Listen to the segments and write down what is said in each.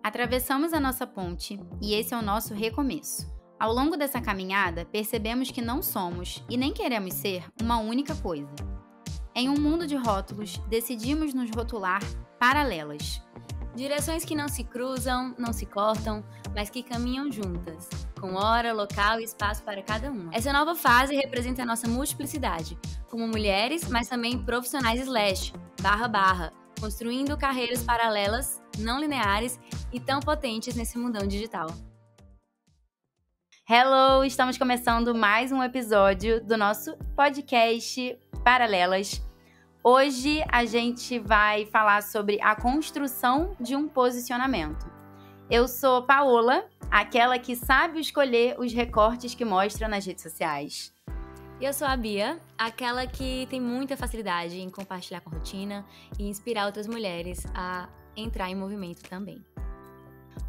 Atravessamos a nossa ponte e esse é o nosso recomeço. Ao longo dessa caminhada, percebemos que não somos e nem queremos ser uma única coisa. Em um mundo de rótulos, decidimos nos rotular paralelas. Direções que não se cruzam, não se cortam, mas que caminham juntas, com hora, local e espaço para cada uma. Essa nova fase representa a nossa multiplicidade, como mulheres, mas também profissionais /, construindo carreiras paralelas, não lineares e tão potentes nesse mundão digital. Hello! Estamos começando mais um episódio do nosso podcast Paralelas. Hoje a gente vai falar sobre a construção de um posicionamento. Eu sou Paola, aquela que sabe escolher os recortes que mostra nas redes sociais. E eu sou a Bia, aquela que tem muita facilidade em compartilhar com a rotina e inspirar outras mulheres a entrar em movimento também.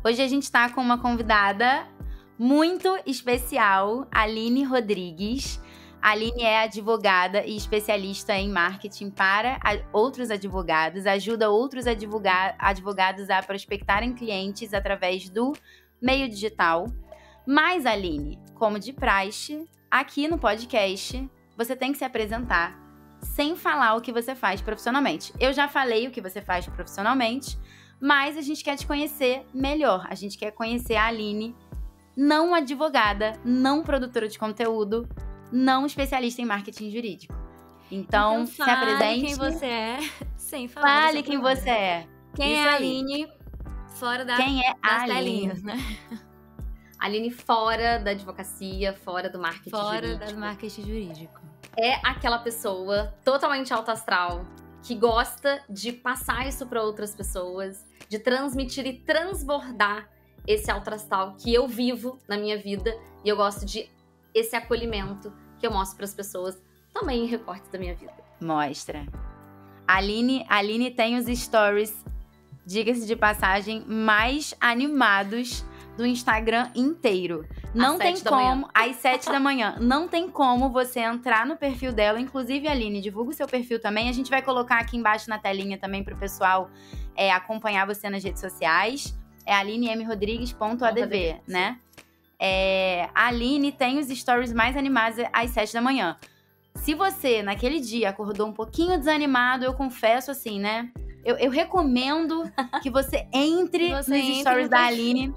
Hoje a gente está com uma convidada muito especial, Aline Rodrigues. A Aline é advogada e especialista em marketing para outros advogados, ajuda outros advogados a prospectarem clientes através do meio digital. Mas, Aline, como de praxe, aqui no podcast, você tem que se apresentar sem falar o que você faz profissionalmente. Eu já falei o que você faz profissionalmente, mas a gente quer te conhecer melhor. A gente quer conhecer a Aline, não advogada, não produtora de conteúdo, não especialista em marketing jurídico. Então se apresente. Quem você é, sem falar. Fale quem você é. Quem Isso é a aí. Aline fora das telinhas, né? Aline fora da advocacia, fora do marketing jurídico. Fora do marketing jurídico. É aquela pessoa totalmente alto astral, que gosta de passar isso para outras pessoas, de transmitir e transbordar esse alto astral que eu vivo na minha vida, e eu gosto de esse acolhimento que eu mostro para as pessoas também em recortes da minha vida. Mostra. Aline tem os stories, diga-se de passagem, mais animados do Instagram inteiro. Não tem como, às 7 da manhã, não tem como você entrar no perfil dela. Inclusive, Aline, divulga o seu perfil também. A gente vai colocar aqui embaixo na telinha também para o pessoal acompanhar você nas redes sociais. É alinemrodrigues.adv, né? A Aline tem os stories mais animados às 7 da manhã. Se você, naquele dia, acordou um pouquinho desanimado, eu confesso assim, né? Eu recomendo que você entre nos stories da Aline.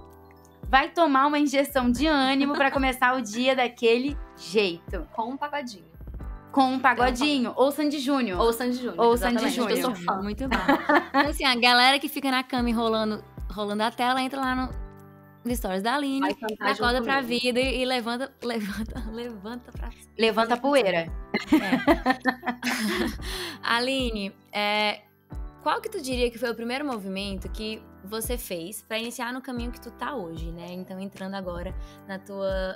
Vai tomar uma injeção de ânimo pra começar o dia daquele jeito. Com um pagodinho. Com um pagodinho. Ou Sandy Júnior. Ou Sandy Júnior. Ou Sandy Júnior. Eu sou fã. Muito bom. Então, assim, a galera que fica na cama enrolando a tela, entra lá no stories da Aline, acorda pra vida e levanta pra... Levanta a poeira. Aline, qual que tu diria que foi o primeiro movimento que você fez pra iniciar no caminho que tu tá hoje, né? Então, entrando agora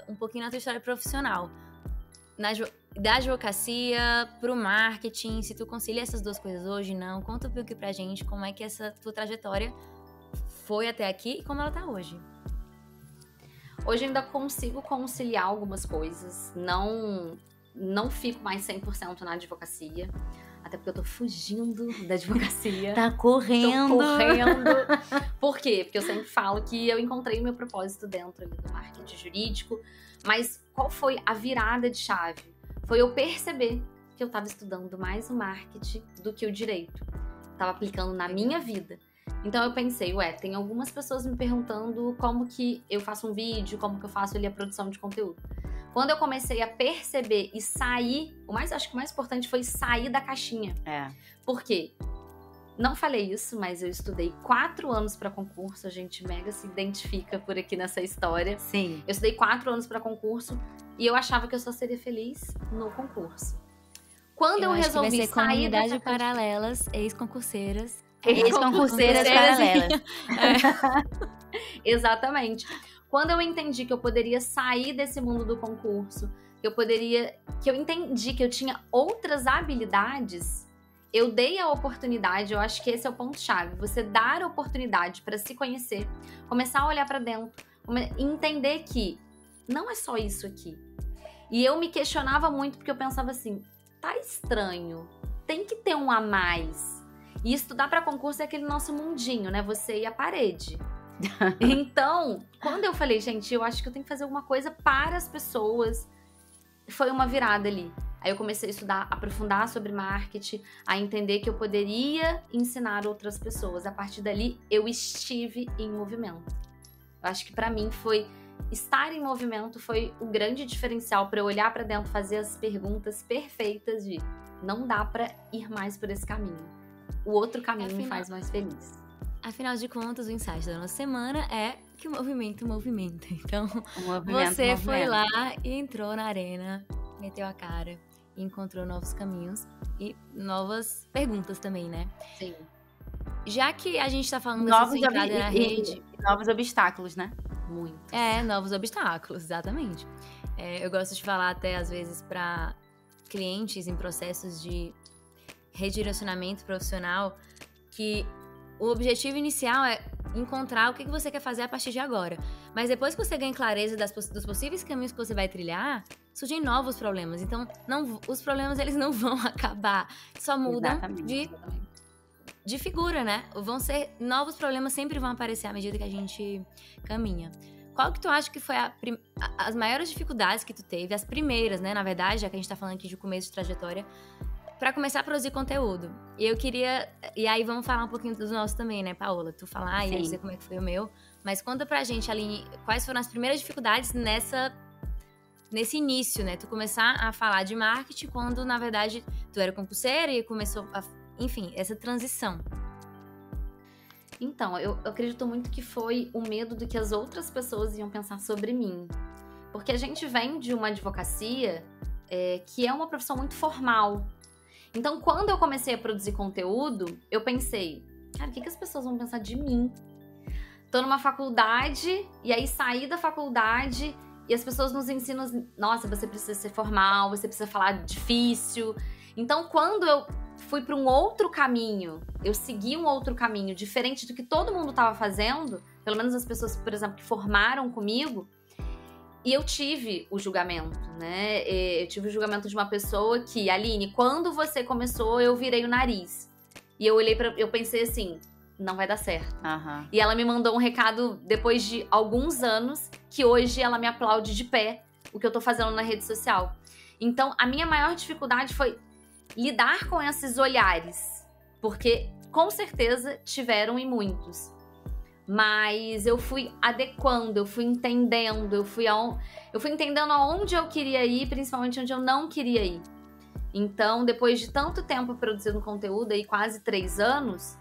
um pouquinho na tua história profissional. Da advocacia pro marketing, se tu concilia essas duas coisas hoje, não? Conta um pouquinho pra gente como é que essa tua trajetória foi até aqui e como ela tá hoje. Hoje eu ainda consigo conciliar algumas coisas. Não fico mais 100% na advocacia. Até porque eu tô fugindo da advocacia. Tá correndo. Tô correndo. Por quê? Porque eu sempre falo que eu encontrei o meu propósito dentro ali do marketing jurídico. Mas qual foi a virada de chave? Foi eu perceber que eu tava estudando mais o marketing do que o direito. Tava aplicando na minha vida. Então eu pensei, tem algumas pessoas me perguntando como que eu faço um vídeo, como que eu faço ali a produção de conteúdo. Quando eu comecei a perceber e sair, acho que o mais importante foi sair da caixinha. Por quê? Não falei isso, mas eu estudei 4 anos para concurso, a gente mega se identifica por aqui nessa história. Sim. Eu estudei 4 anos para concurso e eu achava que eu só seria feliz no concurso. Quando eu resolvi sair da comunidade paralelas, ex-concurseiras. Ex-concurseiras paralelas. Exatamente. Quando eu entendi que eu poderia sair desse mundo do concurso, que eu entendi que eu tinha outras habilidades, eu dei a oportunidade. Eu acho que esse é o ponto-chave. Você dar a oportunidade para se conhecer, começar a olhar para dentro, entender que não é só isso aqui. E eu me questionava muito porque eu pensava assim, tá estranho, tem que ter um a mais. E estudar para concurso é aquele nosso mundinho, né? Você e a parede. Então, quando eu falei, gente, eu acho que eu tenho que fazer alguma coisa para as pessoas, foi uma virada ali. Aí eu comecei a estudar, aprofundar sobre marketing, a entender que eu poderia ensinar outras pessoas. A partir dali, eu estive em movimento. Eu acho que pra mim estar em movimento foi o grande diferencial para eu olhar pra dentro, fazer as perguntas perfeitas de não dá pra ir mais por esse caminho. O outro caminho me faz mais feliz. Afinal de contas, o insight da nossa semana é que o movimento movimenta. Então, você foi lá e entrou na arena, meteu a cara e encontrou novos caminhos e novas perguntas também, né? Sim. Já que a gente tá falando dessa sua entrada na rede... Novos obstáculos, né? Muitos. Novos obstáculos, exatamente. Eu gosto de falar até, às vezes, para clientes em processos de redirecionamento profissional, que o objetivo inicial é encontrar o que você quer fazer a partir de agora. Mas depois que você ganha clareza dos possíveis caminhos que você vai trilhar, surgem novos problemas. Então, os problemas, eles não vão acabar. Só mudam de figura, né? Novos problemas sempre vão aparecer à medida que a gente caminha. Qual que tu acha que foi as maiores dificuldades que tu teve? As primeiras, né? Na verdade, já que a gente tá falando aqui de começo de trajetória, pra começar a produzir conteúdo. E eu queria... E aí vamos falar um pouquinho dos nossos também, né, Paola? Tu falar e eu dizer como é que foi o meu. Mas conta pra gente, Aline, quais foram as primeiras dificuldades nesse início, né? Tu começar a falar de marketing quando, na verdade, tu era concurseira e começou a... Enfim, essa transição. Então, eu acredito muito que foi o medo do que as outras pessoas iam pensar sobre mim. Porque a gente vem de uma advocacia que é uma profissão muito formal. Então, quando eu comecei a produzir conteúdo, eu pensei, cara, o que as pessoas vão pensar de mim? Tô numa faculdade, e aí saí da faculdade, e as pessoas nos ensinam, nossa, você precisa ser formal, você precisa falar difícil. Então, quando eu fui para um outro caminho, eu segui um outro caminho, diferente do que todo mundo estava fazendo, pelo menos as pessoas, por exemplo, que formaram comigo, e eu tive o julgamento, né? Eu tive o julgamento de uma pessoa que, Aline, quando você começou, eu virei o nariz. E eu pensei assim, não vai dar certo. Uhum. E ela me mandou um recado depois de alguns anos, que hoje ela me aplaude de pé, o que eu tô fazendo na rede social. Então, a minha maior dificuldade foi lidar com esses olhares, porque com certeza tiveram e muitos. Mas eu fui adequando, eu fui entendendo, eu fui entendendo aonde eu queria ir, principalmente onde eu não queria ir. Então, depois de tanto tempo produzindo conteúdo, aí quase 3 anos,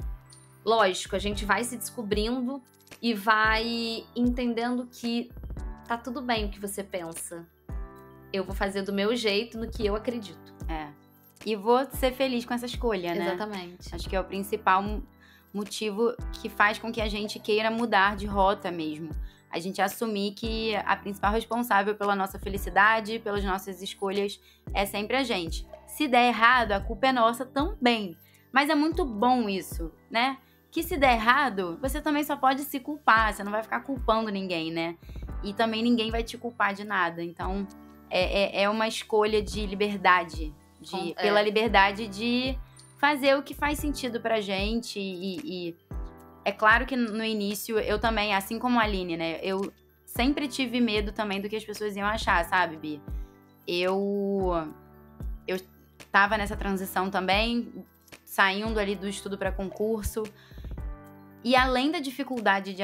lógico, a gente vai se descobrindo e vai entendendo que tá tudo bem o que você pensa. Eu vou fazer do meu jeito, no que eu acredito. E vou ser feliz com essa escolha, né? Exatamente. Acho que é o principal motivo que faz com que a gente queira mudar de rota mesmo. A gente assumir que a principal responsável pela nossa felicidade, pelas nossas escolhas, é sempre a gente. Se der errado, a culpa é nossa também. Mas é muito bom isso, né? Que se der errado, você também só pode se culpar. Você não vai ficar culpando ninguém, né? E também ninguém vai te culpar de nada. Então, é uma escolha de liberdade. Pela liberdade de fazer o que faz sentido pra gente. E é claro que no início, eu também, assim como a Aline, né? Eu sempre tive medo também do que as pessoas iam achar, sabe, Bi? Eu tava nessa transição também, saindo ali do estudo pra concurso. E além da dificuldade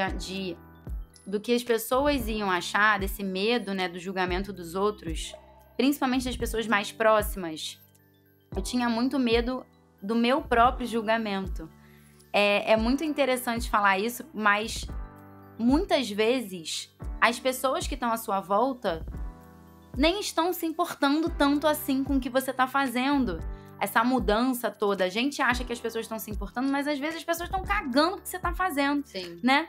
do que as pessoas iam achar, desse medo, né, do julgamento dos outros, principalmente das pessoas mais próximas, eu tinha muito medo do meu próprio julgamento. É muito interessante falar isso, mas muitas vezes as pessoas que estão à sua volta nem estão se importando tanto assim com o que você está fazendo. Essa mudança toda, a gente acha que as pessoas estão se importando, mas às vezes as pessoas estão cagando o que você está fazendo. Sim. Né?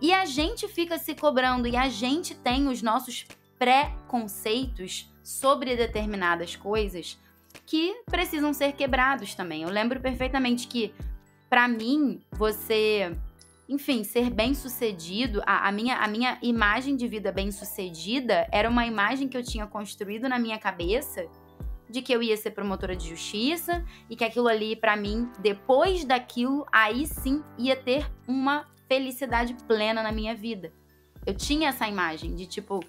E a gente fica se cobrando, e a gente tem os nossos preconceitos sobre determinadas coisas que precisam ser quebrados também. Eu lembro perfeitamente que, pra mim, ser bem-sucedido, a minha imagem de vida bem-sucedida era uma imagem que eu tinha construído na minha cabeça de que eu ia ser promotora de justiça e que aquilo ali, pra mim, depois daquilo, aí sim ia ter uma felicidade plena na minha vida. Eu tinha essa imagem de, tipo,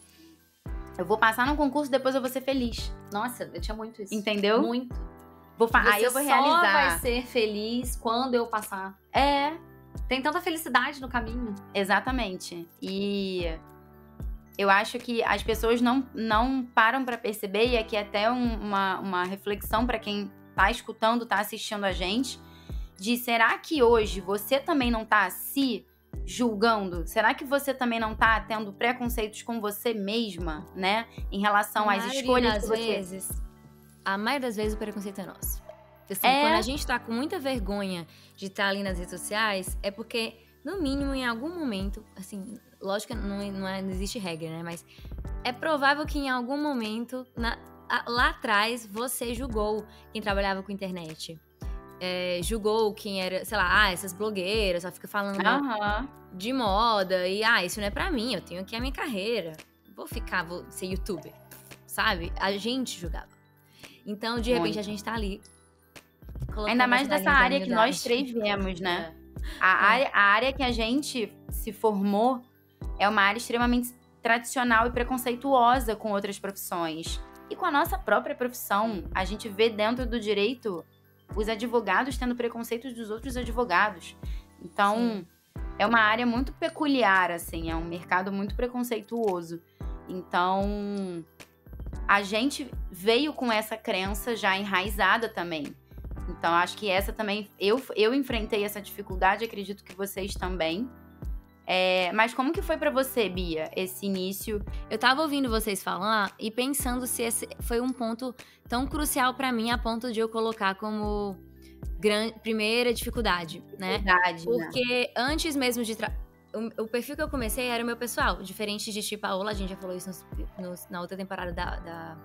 eu vou passar num concurso, depois eu vou ser feliz. Nossa, eu tinha muito isso. Entendeu? Muito. Aí eu vou realizar. Você só vai ser feliz quando eu passar. Tem tanta felicidade no caminho. Exatamente. E eu acho que as pessoas não param pra perceber, e aqui é até uma reflexão pra quem tá escutando, tá assistindo a gente, de será que hoje você também não tá se julgando? Será que você também não tá tendo preconceitos com você mesma, né? Em relação às escolhas que você... A maioria das vezes o preconceito é nosso. Assim, quando a gente tá com muita vergonha de estar ali nas redes sociais, é porque, no mínimo, em algum momento, assim, lógico que não existe regra, né? Mas é provável que em algum momento, lá atrás, você julgou quem trabalhava com internet. Julgou quem era, sei lá, essas blogueiras, só fica falando de moda e, isso não é pra mim, eu tenho aqui a minha carreira, vou ser youtuber, sabe? A gente julgava. Então, de repente, a gente tá ali. Ainda mais dessa área que nós três viemos, né? A área que a gente se formou é uma área extremamente tradicional e preconceituosa com outras profissões. E com a nossa própria profissão, a gente vê dentro do direito os advogados tendo preconceitos dos outros advogados. Então, é uma área muito peculiar, assim, é um mercado muito preconceituoso. Então, a gente veio com essa crença já enraizada também. Então, acho que essa também... Eu enfrentei essa dificuldade, acredito que vocês também. Mas como que foi pra você, Bia, esse início? Eu tava ouvindo vocês falar e pensando se esse foi um ponto tão crucial pra mim, a ponto de eu colocar como primeira dificuldade, né? Verdade, porque antes mesmo de... O perfil que eu comecei era o meu pessoal, diferente de ti, Paola, a gente já falou isso na outra temporada da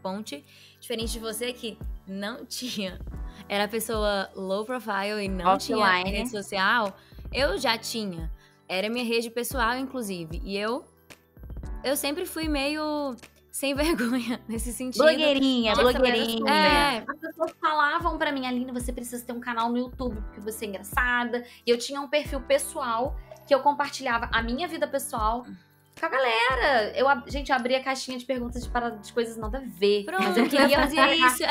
Ponte. Diferente de você, que não tinha. Era a pessoa low profile e não tinha rede social. Eu já tinha. Era minha rede pessoal, inclusive. E eu sempre fui meio sem vergonha nesse sentido. Blogueirinha. As pessoas falavam pra mim, Aline, você precisa ter um canal no YouTube, porque você é engraçada. E eu tinha um perfil pessoal que eu compartilhava a minha vida pessoal com a galera. Eu abria a caixinha de perguntas de coisas nada a ver. Pronto, mas eu fazia isso.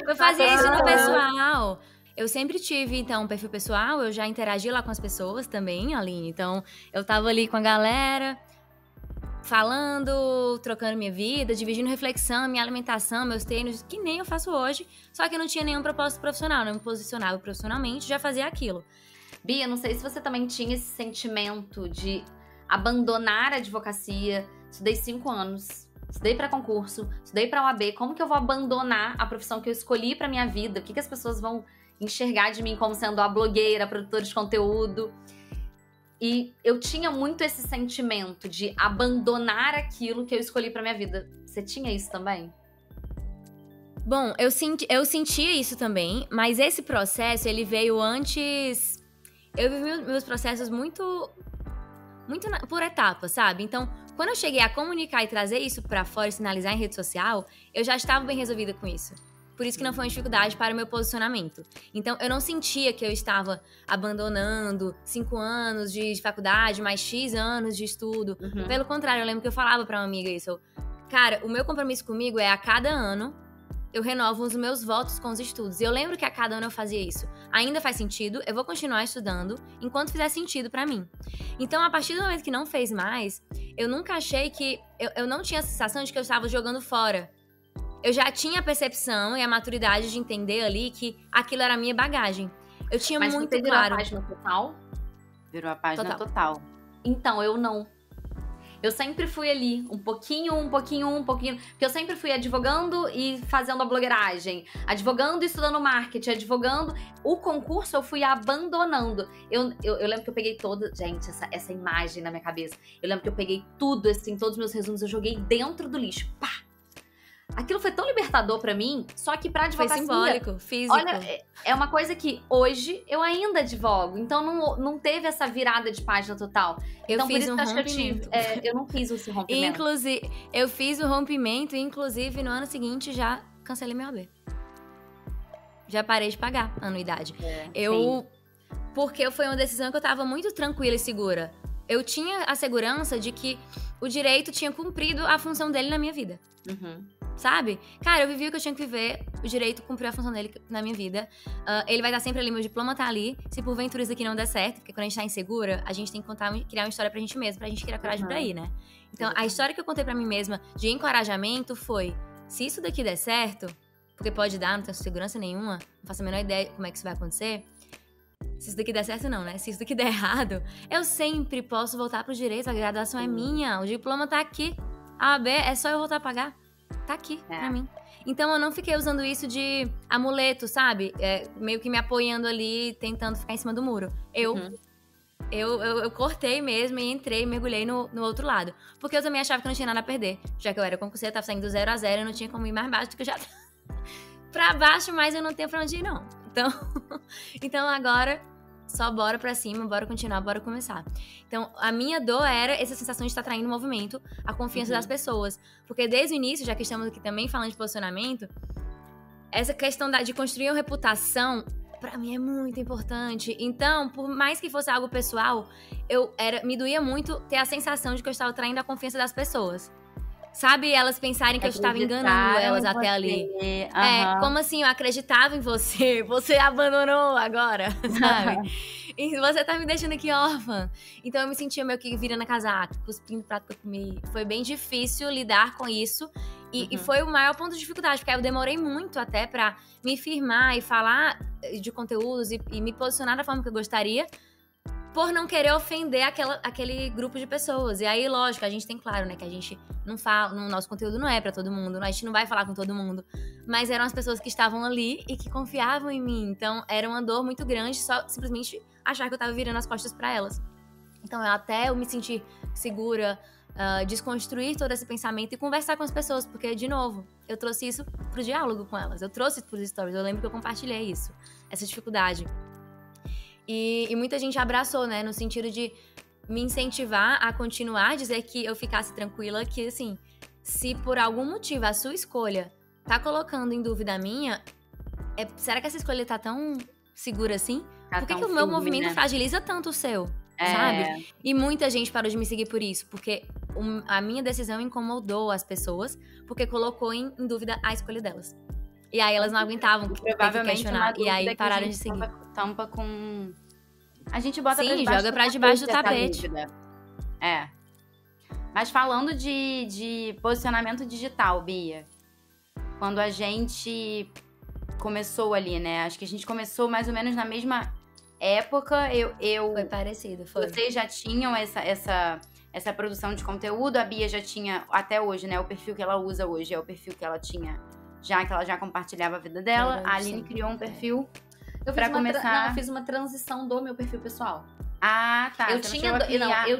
Eu fazia isso no pessoal. Eu sempre tive, então, um perfil pessoal. Eu já interagi lá com as pessoas também, Aline. Então, eu tava ali com a galera, falando, trocando minha vida, dividindo reflexão, minha alimentação, meus treinos, que nem eu faço hoje. Só que eu não tinha nenhum propósito profissional. Não me posicionava profissionalmente, já fazia aquilo. Bia, não sei se você também tinha esse sentimento de abandonar a advocacia. Estudei 5 anos, estudei para concurso, estudei para OAB. Como que eu vou abandonar a profissão que eu escolhi para minha vida? O que as pessoas vão enxergar de mim como sendo a blogueira, a produtora de conteúdo? E eu tinha muito esse sentimento de abandonar aquilo que eu escolhi para minha vida. Você tinha isso também? Bom, eu sentia isso também, mas esse processo, ele veio antes... Eu vivi meus processos muito por etapas, sabe? Então, quando eu cheguei a comunicar e trazer isso pra fora e sinalizar em rede social, eu já estava bem resolvida com isso. Por isso que não foi uma dificuldade para o meu posicionamento. Então, eu não sentia que eu estava abandonando 5 anos de faculdade, mais X anos de estudo. Pelo contrário, eu lembro que eu falava pra uma amiga isso. Cara, o meu compromisso comigo é a cada ano eu renovo os meus votos com os estudos. E eu lembro que a cada ano eu fazia isso. Ainda faz sentido, eu vou continuar estudando enquanto fizer sentido pra mim. Então, a partir do momento que não fez mais, eu nunca achei que... Eu não tinha a sensação de que eu estava jogando fora. Eu já tinha a percepção e a maturidade de entender ali que aquilo era a minha bagagem. Eu tinha muito claro... Mas você virou a página total? Virou a página total. Então, eu não. Eu sempre fui ali, um pouquinho. Porque eu sempre fui advogando e fazendo a blogueiragem. Advogando e estudando marketing. Advogando. O concurso eu fui abandonando. Eu lembro que eu peguei toda... Gente, essa imagem na minha cabeça. Eu lembro que eu peguei tudo, assim, todos os meus resumos. Eu joguei dentro do lixo. Pá! Aquilo foi tão libertador pra mim, só que pra advocacia... Foi simbólico, físico. Olha, é uma coisa que hoje eu ainda advogo. Então não teve essa virada de página total. Eu fiz um rompimento. Eu não fiz esse rompimento. Inclusive, eu fiz o rompimento e, inclusive, no ano seguinte já cancelei meu AB. Já parei de pagar a anuidade. Porque foi uma decisão que eu tava muito tranquila e segura. Eu tinha a segurança de que o direito tinha cumprido a função dele na minha vida. Sabe? Cara, eu vivi o que eu tinha que viver, o direito cumpriu a função dele na minha vida. Ele vai estar sempre ali, meu diploma tá ali. Se porventura isso aqui não der certo, porque quando a gente tá insegura, a gente tem que criar uma história pra gente mesma, pra gente criar coragem pra ir, né? Então, a história que eu contei pra mim mesma de encorajamento foi: se isso daqui der certo, porque pode dar, não tenho segurança nenhuma, não faço a menor ideia como é que isso vai acontecer. Se isso daqui der certo, não, né? Se isso daqui der errado, eu sempre posso voltar pro direito, a graduação é minha, o diploma tá aqui. A AB é só eu voltar a pagar. Tá aqui, pra mim. Então, eu não fiquei usando isso de amuleto, sabe? Meio que me apoiando ali, tentando ficar em cima do muro. Eu cortei mesmo e entrei, mergulhei no outro lado. Porque eu também achava que eu não tinha nada a perder. Já que eu era concurseira, tava saindo do 0 a 0, eu não tinha como ir mais baixo do que eu já... pra baixo, mas eu não tenho pra onde ir, não. Então agora... Só bora pra cima, bora continuar, bora começar. Então, a minha dor era essa sensação de estar traindo o movimento, a confiança das pessoas. Porque desde o início, já que estamos aqui também falando de posicionamento, essa questão de construir uma reputação, pra mim é muito importante. Então, por mais que fosse algo pessoal, me doía muito ter a sensação de que eu estava traindo a confiança das pessoas. Sabe, elas pensarem que eu estava enganando elas até ali. Como assim, eu acreditava em você, você abandonou agora, sabe? E você tá me deixando aqui órfã. Então eu me sentia meio que virando a casaca, cuspindo o prato que eu comi. Foi bem difícil lidar com isso. E foi o maior ponto de dificuldade, porque eu demorei muito até pra me firmar e falar de conteúdos e me posicionar da forma que eu gostaria, por não querer ofender aquele grupo de pessoas. E aí, lógico, a gente tem claro, né, que a gente não fala, o nosso conteúdo não é pra todo mundo, a gente não vai falar com todo mundo, mas eram as pessoas que estavam ali e que confiavam em mim. Então, era uma dor muito grande só simplesmente achar que eu tava virando as costas pra elas. Então, até eu me sentir segura, desconstruir todo esse pensamento e conversar com as pessoas, porque, de novo, eu trouxe isso pro diálogo com elas, eu trouxe isso pros stories, eu lembro que eu compartilhei isso, essa dificuldade. E muita gente abraçou, né? No sentido de me incentivar a continuar, dizer que eu ficasse tranquila, que assim, se por algum motivo a sua escolha tá colocando em dúvida a minha, será que essa escolha tá tão segura assim? Por que o meu movimento fragiliza tanto o seu? Sabe? E muita gente parou de me seguir por isso, porque a minha decisão incomodou as pessoas, porque colocou em dúvida a escolha delas. E aí elas não aguentavam questionar, e aí pararam de seguir. Tampa com... A gente bota joga pra debaixo do tapete. Mas falando de posicionamento digital, Bia, quando a gente começou ali, né? Acho que a gente começou mais ou menos na mesma época. Foi parecido, foi. Vocês já tinham essa produção de conteúdo, a Bia já tinha, até hoje, né? O perfil que ela usa hoje é o perfil que ela tinha, que ela já compartilhava a vida dela. A Aline criou um perfil pra começar... eu fiz uma transição do meu perfil pessoal. Ah, tá. Eu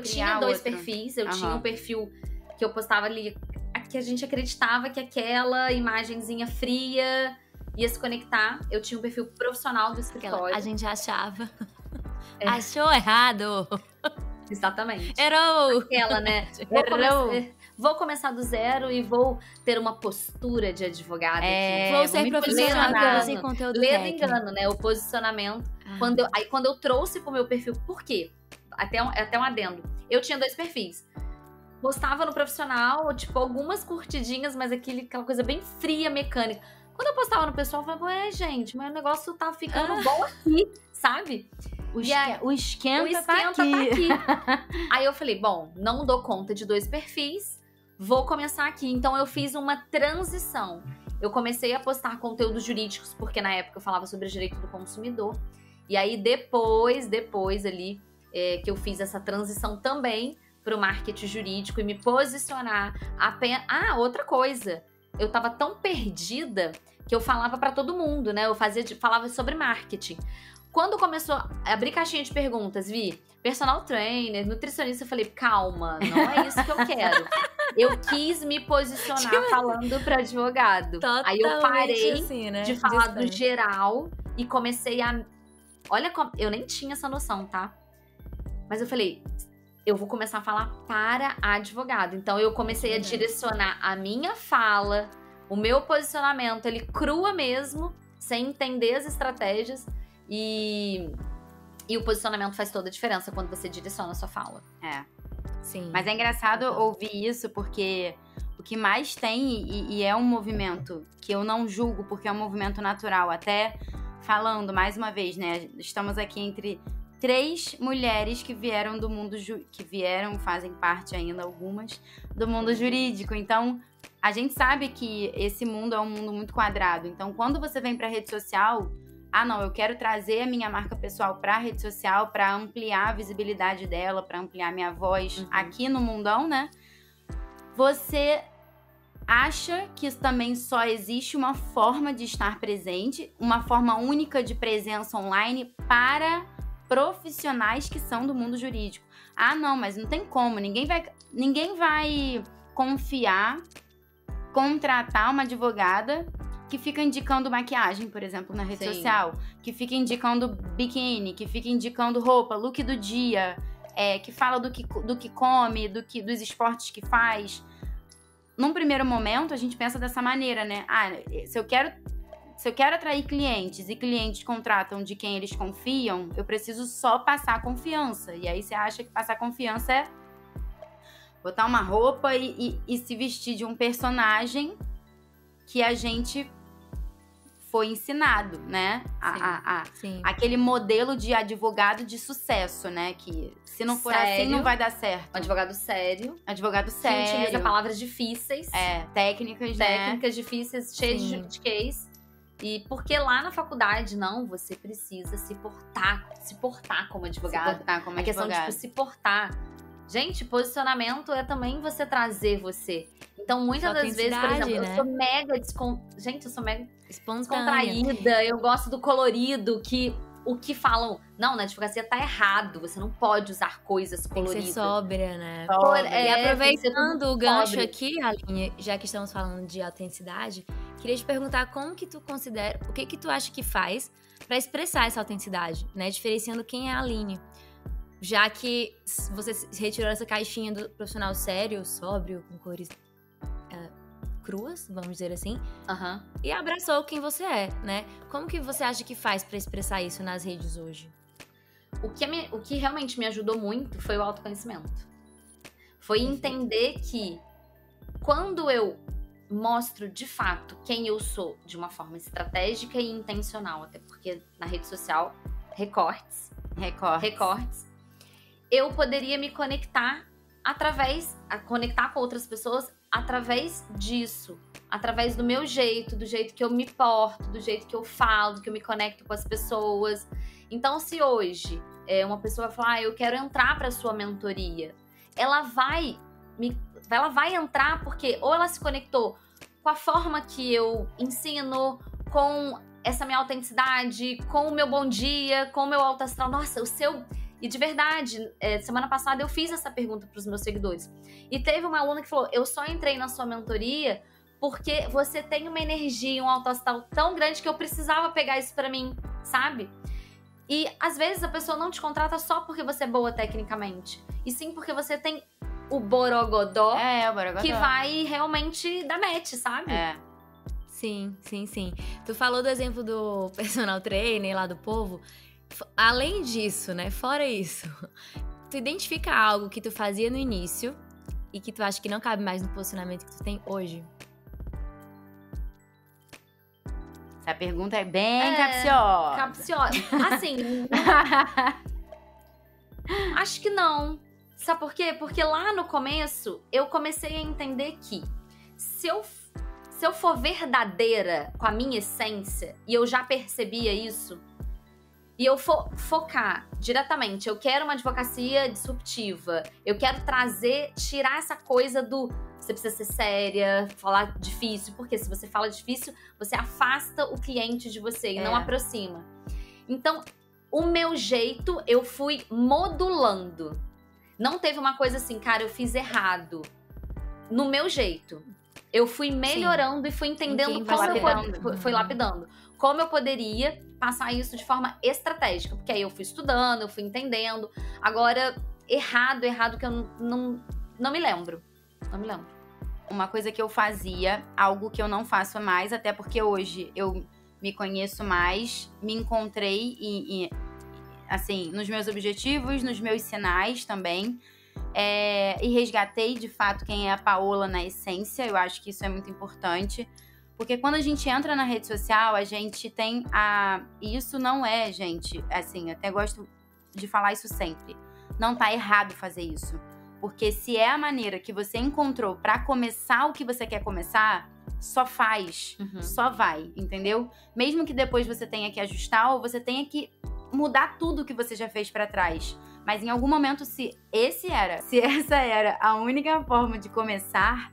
tinha dois perfis. Eu tinha um perfil que eu postava ali, que a gente acreditava que aquela imagenzinha fria ia se conectar. Eu tinha um perfil profissional do escritório. A gente achava. Achou errado. Exatamente. Errou. Aquela, né? Vou começar do zero e vou ter uma postura de advogada aqui. Vou ser profissional sem conteúdo técnico. Engano, né? O posicionamento. Quando eu trouxe pro meu perfil, por quê? Até um adendo. Eu tinha 2 perfis. Postava no profissional, tipo, algumas curtidinhas, mas aquela coisa bem fria, mecânica. Quando eu postava no pessoal, eu falava, gente, meu negócio tá ficando bom aqui, sabe? O esquenta tá aqui. Aí eu falei, bom, não dou conta de 2 perfis, vou começar aqui. Então eu fiz uma transição. Eu comecei a postar conteúdos jurídicos, porque na época eu falava sobre o direito do consumidor. E aí depois ali, que eu fiz essa transição também pro marketing jurídico e me posicionar apenas... outra coisa. Eu tava tão perdida que eu falava pra todo mundo, né? Eu falava sobre marketing. Quando começou a abrir caixinha de perguntas, personal trainer, nutricionista, eu falei, calma, não é isso que eu quero. Eu quis me posicionar falando pra advogado. Totalmente. Aí eu parei assim, né? de falar do geral e comecei a... Olha, eu nem tinha essa noção, tá? Mas eu falei, eu vou começar a falar para advogado. Então eu comecei a direcionar a minha fala, o meu posicionamento, ele crua mesmo, sem entender as estratégias. E E o posicionamento faz toda a diferença quando você direciona a sua fala. Sim. Mas é engraçado ouvir isso, porque o que mais tem, e é um movimento que eu não julgo, porque é um movimento natural. Até falando, mais uma vez, né? Estamos aqui entre 3 mulheres que vieram do mundo... fazem parte ainda, algumas, do mundo jurídico. Então, a gente sabe que esse mundo é um mundo muito quadrado. Então, quando você vem pra rede social... não, eu quero trazer a minha marca pessoal pra rede social pra ampliar a visibilidade dela, pra ampliar minha voz aqui no mundão, né? Você acha que também só existe uma forma de estar presente, uma forma única de presença online para profissionais que são do mundo jurídico. Não, mas não tem como, ninguém vai confiar, contratar uma advogada que fica indicando maquiagem, por exemplo, na rede social, que fica indicando biquíni, que fica indicando roupa, look do dia, que fala do que come, dos esportes que faz. Num primeiro momento, a gente pensa dessa maneira, né? Se eu quero atrair clientes e clientes contratam de quem eles confiam, eu preciso só passar confiança. E aí você acha que passar confiança é botar uma roupa e se vestir de um personagem que a gente foi ensinado, né? Aquele modelo de advogado de sucesso, né? Que se não for assim, não vai dar certo. Um advogado sério. Advogado sério. Que utiliza palavras difíceis. Técnicas, né? Técnicas difíceis, cheias de case. E porque lá na faculdade, você precisa se portar como advogado. Se portar como advogado. A questão de, tipo, se portar. Gente, posicionamento é também você trazer você. Então, muitas das vezes, por exemplo, né? eu sou mega descontraída, eu gosto do colorido, o que falam, na advocacia tá errado, você não pode usar coisas coloridas. Tem que ser sóbria, né? E aproveitando o gancho aqui, Aline, já que estamos falando de autenticidade, queria te perguntar como que tu considera, o que que tu acha que faz pra expressar essa autenticidade, né? Diferenciando quem é a Aline. Já que você retirou essa caixinha do profissional sério, sóbrio, com cores cruas, vamos dizer assim, e abraçou quem você é, né? Como que você acha que faz pra expressar isso nas redes hoje? O que realmente me ajudou muito foi o autoconhecimento. Foi entender que quando eu mostro de fato quem eu sou de uma forma estratégica e intencional, até porque na rede social, recortes, eu poderia me conectar conectar com outras pessoas através disso, através do meu jeito, do jeito que eu me porto, do jeito que eu falo, que eu me conecto com as pessoas. Então, se hoje uma pessoa vai falar, eu quero entrar para sua mentoria, ela vai entrar porque ou ela se conectou com a forma que eu ensino, com essa minha autenticidade, com o meu bom dia, com o meu alto astral. Nossa, o seu... E de verdade, semana passada eu fiz essa pergunta para os meus seguidores. E teve uma aluna que falou, eu só entrei na sua mentoria porque você tem uma energia, um alto astral tão grande que eu precisava pegar isso para mim, sabe? E às vezes a pessoa não te contrata só porque você é boa tecnicamente. E sim porque você tem o borogodó, que vai realmente dar match, sabe? Sim. Tu falou do exemplo do personal trainer lá do povo. Além disso, né? Fora isso, tu identifica algo que tu fazia no início e que tu acha que não cabe mais no posicionamento que tu tem hoje? Essa pergunta é bem capciosa. Capciosa. Assim, acho que não. Sabe por quê? Porque lá no começo, eu comecei a entender que se eu for verdadeira com a minha essência, e eu já percebia isso, e eu for focar diretamente, eu quero uma advocacia disruptiva, eu quero tirar essa coisa do você precisa ser séria, falar difícil, porque se você fala difícil, você afasta o cliente de você e não aproxima. Então, o meu jeito, eu fui modulando. Não teve uma coisa assim, cara, eu fiz errado. No meu jeito. Eu fui melhorando e fui entendendo como fui lapidando. Como eu poderia passar isso de forma estratégica. Porque aí eu fui estudando, eu fui entendendo. Agora, errado que eu não me lembro. Não me lembro. Uma coisa que eu fazia, algo que eu não faço mais, até porque hoje eu me conheço mais, me encontrei assim, nos meus objetivos, nos meus sinais também. E resgatei, de fato, quem é a Paola na essência. Eu acho que isso é muito importante. Porque quando a gente entra na rede social, a gente tem E isso não é, gente, assim, até gosto de falar isso sempre. Não tá errado fazer isso. Porque se é a maneira que você encontrou pra começar o que você quer começar, só faz, só vai, entendeu? Mesmo que depois você tenha que ajustar ou você tenha que mudar tudo que você já fez pra trás. Mas em algum momento, se essa era a única forma de começar,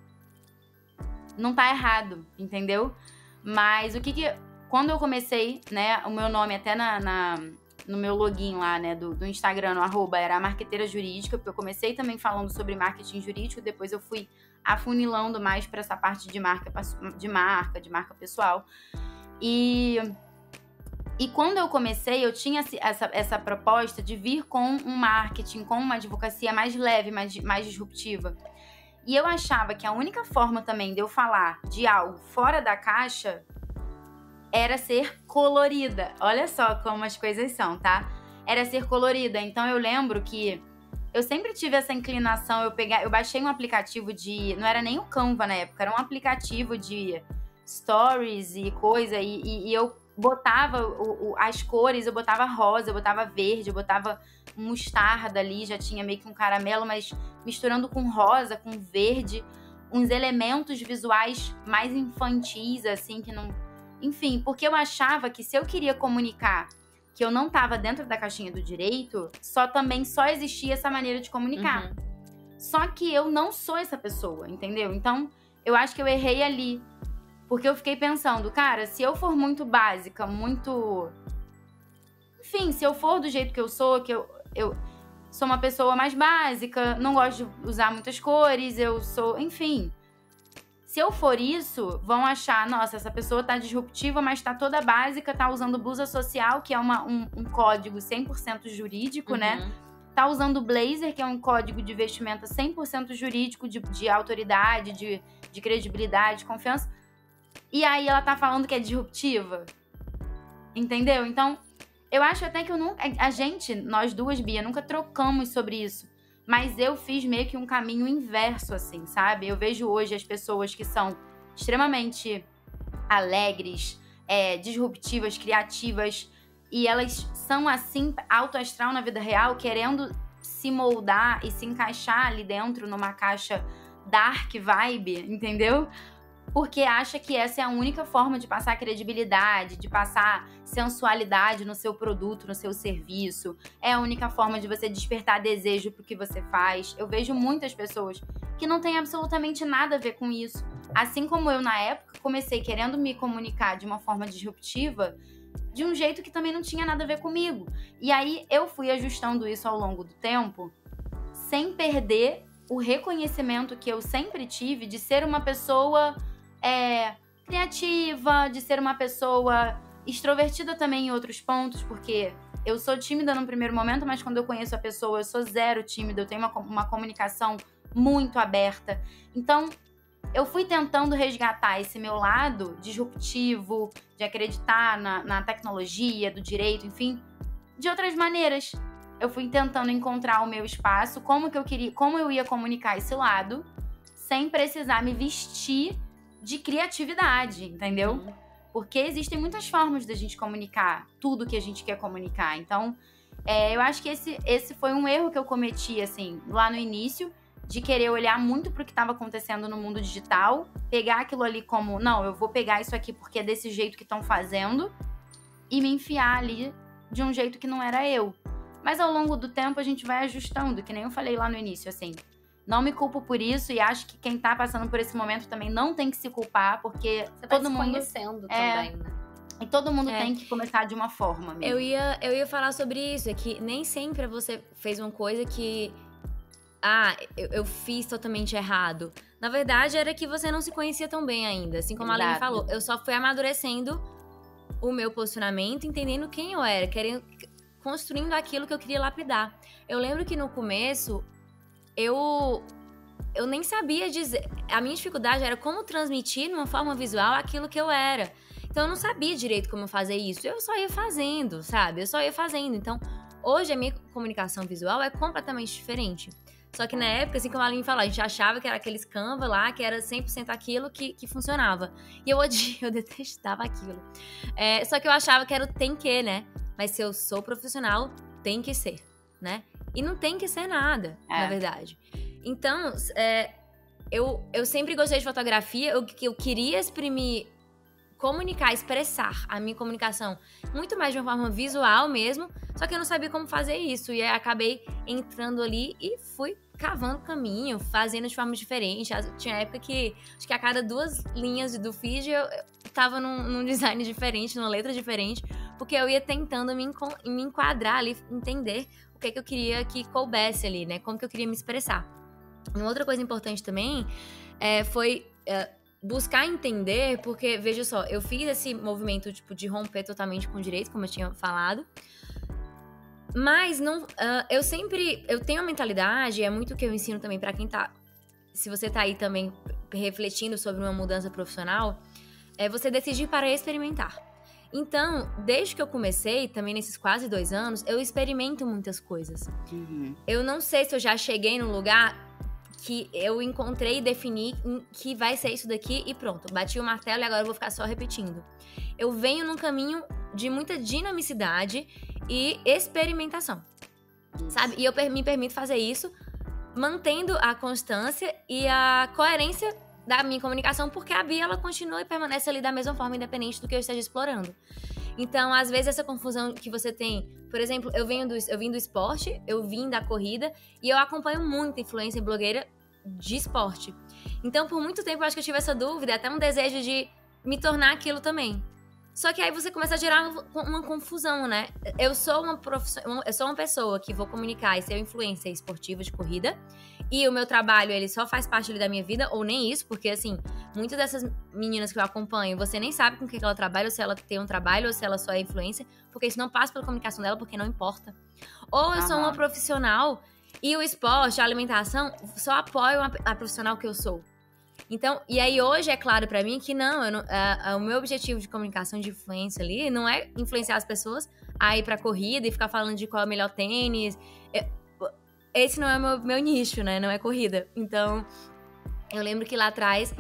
não tá errado, entendeu? Mas quando eu comecei, né, o meu nome até no meu login lá, né, do Instagram, no @ era a Marqueteira Jurídica, porque eu comecei também falando sobre marketing jurídico, depois eu fui afunilando mais para essa parte de marca pessoal. E quando eu comecei, eu tinha essa proposta de vir com um marketing, com uma advocacia mais leve, mais disruptiva. E eu achava que a única forma também de eu falar de algo fora da caixa era ser colorida. Olha só como as coisas são, tá? Era ser colorida. Então eu lembro que eu sempre tive essa inclinação. Eu baixei um aplicativo não era nem o Canva na época, era um aplicativo de stories e coisa. E eu botava as cores, eu botava rosa, eu botava verde, eu botava mostarda ali, já tinha meio que um caramelo, mas misturando com rosa, com verde, uns elementos visuais mais infantis, assim, que não... Enfim, porque eu achava que se eu queria comunicar que eu não estava dentro da caixinha do direito, só existia essa maneira de comunicar. Só que eu não sou essa pessoa, entendeu? Então, eu acho que eu errei ali. Porque eu fiquei pensando, cara, se eu for muito básica, muito... Enfim, se eu for do jeito que eu sou, que eu sou uma pessoa mais básica, não gosto de usar muitas cores, enfim... Se eu for isso, vão achar, nossa, essa pessoa tá disruptiva, mas tá toda básica, tá usando blusa social, que é um código 100% jurídico, né? Tá usando blazer, que é um código de vestimenta 100% jurídico, de autoridade, de credibilidade, de confiança. E aí ela tá falando que é disruptiva. Entendeu? Então, eu acho até que nós duas, Bia, nunca trocamos sobre isso. Mas eu fiz meio que um caminho inverso, assim, sabe? Eu vejo hoje as pessoas que são extremamente alegres, disruptivas, criativas, e elas são, assim, alto astral na vida real, querendo se moldar e se encaixar ali dentro numa caixa dark vibe, entendeu? Porque acha que essa é a única forma de passar credibilidade, de passar sensualidade no seu produto, no seu serviço. É a única forma de você despertar desejo pro que você faz. Eu vejo muitas pessoas que não têm absolutamente nada a ver com isso. Assim como eu, na época, comecei querendo me comunicar de uma forma disruptiva, de um jeito que também não tinha nada a ver comigo. E aí, eu fui ajustando isso ao longo do tempo, sem perder o reconhecimento que eu sempre tive de ser uma pessoa... criativa, de ser uma pessoa extrovertida também em outros pontos, porque eu sou tímida no primeiro momento, mas quando eu conheço a pessoa, eu sou zero tímida, eu tenho uma comunicação muito aberta. Então, eu fui tentando resgatar esse meu lado disruptivo, de acreditar na tecnologia, do direito, enfim, de outras maneiras. Eu fui tentando encontrar o meu espaço, como eu ia comunicar esse lado, sem precisar me vestir de criatividade, entendeu? Porque existem muitas formas da gente comunicar tudo que a gente quer comunicar. Então, eu acho que esse foi um erro que eu cometi, assim, lá no início, de querer olhar muito pro que estava acontecendo no mundo digital, pegar aquilo ali como, não, eu vou pegar isso aqui porque é desse jeito que estão fazendo, e me enfiar ali de um jeito que não era eu. Mas ao longo do tempo a gente vai ajustando, que nem eu falei lá no início, assim. Não me culpo por isso e acho que quem tá passando por esse momento também não tem que se culpar, porque você todo vai mundo... se conhecendo também, né? E todo mundo tem que começar de uma forma mesmo. Eu ia falar sobre isso, é que nem sempre você fez uma coisa que... eu fiz totalmente errado. Na verdade, era que você não se conhecia tão bem ainda. Assim como a Aline falou, eu só fui amadurecendo o meu posicionamento, entendendo quem eu era, construindo aquilo que eu queria lapidar. Eu lembro que no começo... Eu nem sabia dizer... A minha dificuldade era como transmitir, de uma forma visual, aquilo que eu era. Então, eu não sabia direito como fazer isso. Eu só ia fazendo, sabe? Então, Hoje a minha comunicação visual é completamente diferente. Só que na época, assim como a Aline falou, a gente achava que era aqueles Canva lá, que era 100% aquilo que funcionava. E eu odiava, eu detestava aquilo. Só que eu achava que era o tem que, né? Mas se eu sou profissional, tem que ser, né? E não tem que ser nada, na verdade. Então, eu sempre gostei de fotografia, eu queria exprimir, comunicar, expressar a minha comunicação muito mais de uma forma visual mesmo, só que eu não sabia como fazer isso. E aí acabei entrando ali e fui cavando caminho, fazendo de forma diferente. Tinha época que, acho que a cada 2 linhas do feed eu tava num design diferente, numa letra diferente, porque eu ia tentando me enquadrar ali, entender o que eu queria que coubesse ali, né? Como que eu queria me expressar. Uma outra coisa importante também foi buscar entender, porque, veja só, eu fiz esse movimento tipo de romper totalmente com o direito, como eu tinha falado, mas não, eu tenho uma mentalidade, é muito o que eu ensino também pra quem tá, se você tá aí também refletindo sobre uma mudança profissional, é você decidir para experimentar. Então, desde que eu comecei, também nesses quase 2 anos, eu experimento muitas coisas. Eu não sei se eu já cheguei num lugar que eu encontrei e defini que vai ser isso daqui e pronto. Bati o martelo e agora eu vou ficar só repetindo. Eu venho num caminho de muita dinamicidade e experimentação, sabe? E eu me permito fazer isso mantendo a constância e a coerência da minha comunicação, porque a Bia, ela continua e permanece ali da mesma forma, independente do que eu esteja explorando. Então, às vezes, essa confusão que você tem... Por exemplo, eu vim do esporte, eu vim da corrida, e eu acompanho muita influência blogueira de esporte. Então, por muito tempo, eu acho que eu tive essa dúvida, até um desejo de me tornar aquilo também. Só que aí você começa a gerar uma confusão, né? Eu sou uma pessoa que vou comunicar e ser influência esportiva de corrida, e o meu trabalho, ele só faz parte ali da minha vida, ou nem isso, porque, assim, muitas dessas meninas que eu acompanho, você nem sabe com o que ela trabalha, ou se ela tem um trabalho, ou se ela só é influência, porque isso não passa pela comunicação dela, porque não importa. Ou eu sou uma profissional, e o esporte, a alimentação, só apoiam a profissional que eu sou. Então, e aí hoje é claro pra mim que o meu objetivo de comunicação de influência ali não é influenciar as pessoas a ir pra corrida e ficar falando de qual é o melhor tênis. Esse não é o meu nicho, né? Não é corrida. Então, eu lembro que lá atrás,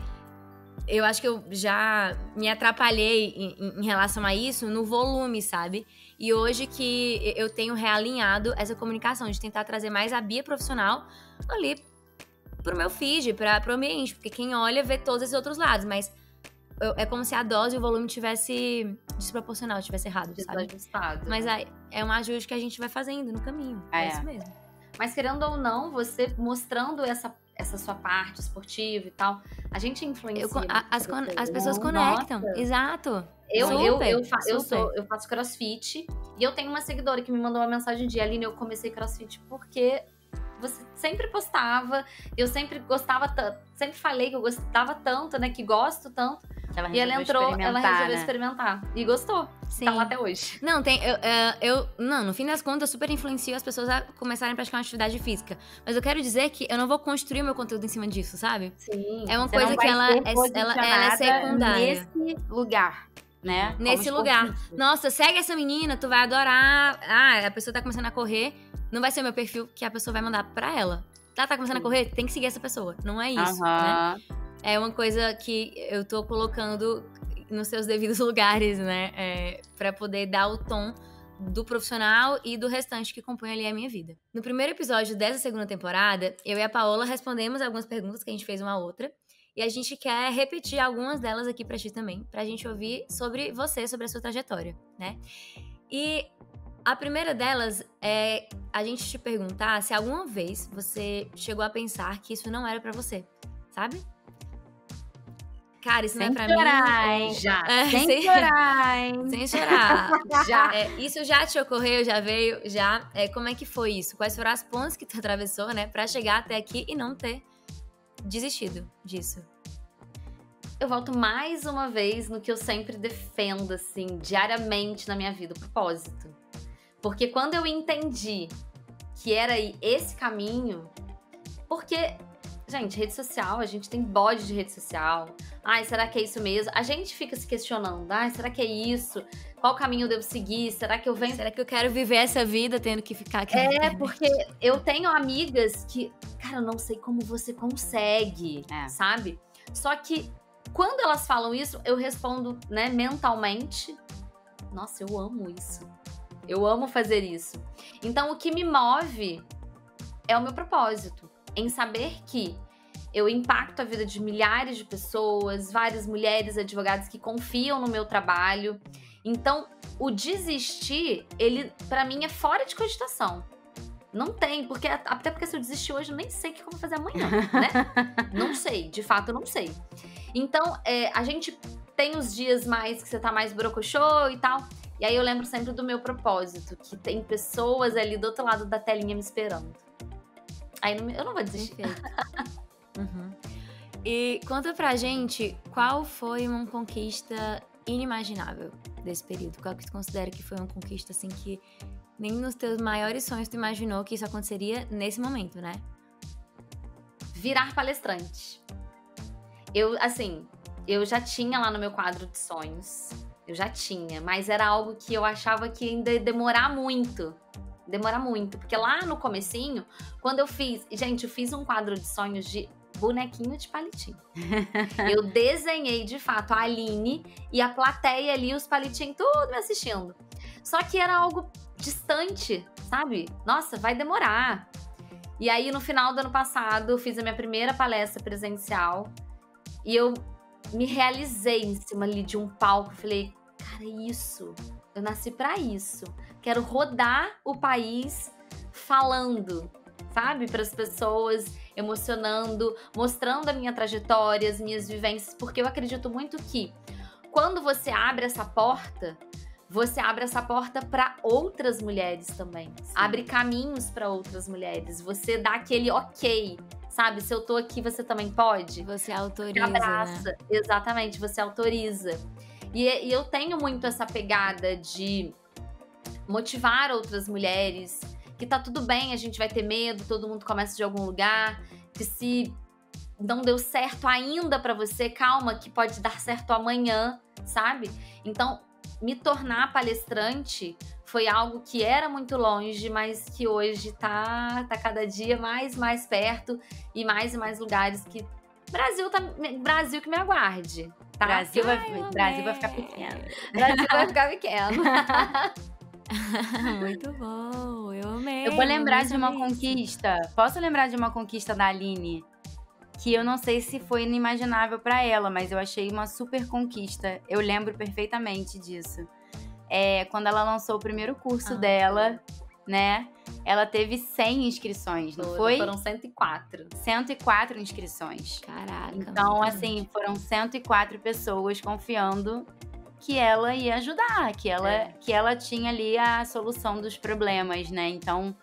eu acho que eu já me atrapalhei em relação a isso no volume, sabe? E hoje que eu tenho realinhado essa comunicação, de tentar trazer mais a Bia profissional ali pro meu feed, pro ambiente, porque quem olha vê todos esses outros lados, mas é como se a dose e o volume tivesse desproporcional, tivesse errado, sabe? Mas é um ajuste que a gente vai fazendo no caminho, é isso mesmo. Mas querendo ou não, você mostrando essa sua parte esportiva e tal, a gente influencia. As pessoas conectam, exato. Eu faço crossfit e eu tenho uma seguidora que me mandou uma mensagem de Aline, eu comecei crossfit porque você sempre postava, eu sempre gostava tanto, sempre falei que eu gostava tanto, né, que gosto tanto. E ela entrou, ela resolveu experimentar. E gostou. Sim. Tá lá até hoje. Não, no fim das contas, eu super influencio as pessoas a começarem a praticar uma atividade física. Mas eu quero dizer que eu não vou construir o meu conteúdo em cima disso, sabe? Sim. É uma coisa que ela é secundária. Nesse lugar, né? Nesse lugar. Nossa, segue essa menina, tu vai adorar. Ah, a pessoa tá começando a correr. Não vai ser o meu perfil que a pessoa vai mandar pra ela. Tá começando a correr? Tem que seguir essa pessoa. Não é isso, né? É uma coisa que eu tô colocando nos seus devidos lugares, né? Pra poder dar o tom do profissional e do restante que compõe ali a minha vida. No primeiro episódio dessa 2ª temporada, eu e a Paola respondemos algumas perguntas que a gente fez uma à outra. E a gente quer repetir algumas delas aqui pra ti também, pra gente ouvir sobre você, sobre a sua trajetória, né? E a primeira delas é a gente te perguntar se alguma vez você chegou a pensar que isso não era pra você, sabe? Cara, isso não é pra mim. Já. Sem chorar, hein? Sem chorar. Já. Isso já te ocorreu, já veio, já. Como é que foi isso? Quais foram as pontes que tu atravessou, né? Pra chegar até aqui e não ter desistido disso? Eu volto mais uma vez no que eu sempre defendo, assim, diariamente na minha vida, o propósito. Porque quando eu entendi que era esse caminho, porque Gente, rede social, a gente tem bode de rede social. Ai, será que é isso mesmo? A gente fica se questionando. Ai, será que é isso? Qual caminho eu devo seguir? Será que eu venho... Será que eu quero viver essa vida tendo que ficar aqui na internet? Porque eu tenho amigas que... Cara, eu não sei como você consegue, sabe? Só que quando elas falam isso, eu respondo, né, mentalmente. Nossa, eu amo isso. Eu amo fazer isso. Então, o que me move é o meu propósito. Em saber que eu impacto a vida de milhares de pessoas, várias mulheres advogadas que confiam no meu trabalho. Então, o desistir, ele, pra mim, é fora de cogitação. Não tem, porque até porque se eu desistir hoje, eu nem sei o que eu vou fazer amanhã, né? Não sei, de fato, eu não sei. Então, a gente tem os dias mais que você tá mais brocochô e tal. E aí eu lembro sempre do meu propósito, que tem pessoas ali do outro lado da telinha me esperando. Aí eu não vou desistir. Uhum. E conta pra gente, qual foi uma conquista inimaginável desse período? Qual que tu considera que foi uma conquista, assim, que nem nos teus maiores sonhos tu imaginou que isso aconteceria nesse momento, né? Virar palestrante. Eu já tinha lá no meu quadro de sonhos. Eu já tinha, mas era algo que eu achava que ainda ia demorar muito. Porque lá no comecinho, quando eu fiz... Gente, eu fiz um quadro de sonhos de bonequinho de palitinho. Eu desenhei, de fato, a Aline e a plateia ali, os palitinhos, tudo me assistindo. Só que era algo distante, sabe? Nossa, vai demorar. E aí, no final do ano passado, eu fiz a minha primeira palestra presencial e eu me realizei em cima ali de um palco. Falei, cara, é isso. Eu nasci pra isso. Quero rodar o país falando, sabe? Para as pessoas, emocionando, mostrando a minha trajetória, as minhas vivências, porque eu acredito muito que quando você abre essa porta, você abre essa porta para outras mulheres também. Sim. Abre caminhos para outras mulheres. Você dá aquele ok, sabe? Se eu tô aqui, você também pode. Você autoriza, abraça. Né? Exatamente, você autoriza. E eu tenho muito essa pegada de motivar outras mulheres, que tá tudo bem, a gente vai ter medo, todo mundo começa de algum lugar, que se não deu certo ainda pra você, calma, que pode dar certo amanhã, sabe? Então, me tornar palestrante foi algo que era muito longe, mas que hoje tá cada dia mais perto e mais lugares que... Brasil que me aguarde. Tá? Brasil vai ficar pequeno. Brasil vai ficar pequeno. Muito bom, eu amei. Eu vou lembrar de uma conquista. Posso lembrar de uma conquista da Aline? Que eu não sei se foi inimaginável pra ela, mas eu achei uma super conquista. Eu lembro perfeitamente disso. Quando ela lançou o primeiro curso dela, né? Ela teve 100 inscrições, não foi? Foram 104. 104 inscrições. Caraca. Então, assim, foram 104 pessoas confiando que ela ia ajudar, que ela tinha ali a solução dos problemas, né? Então,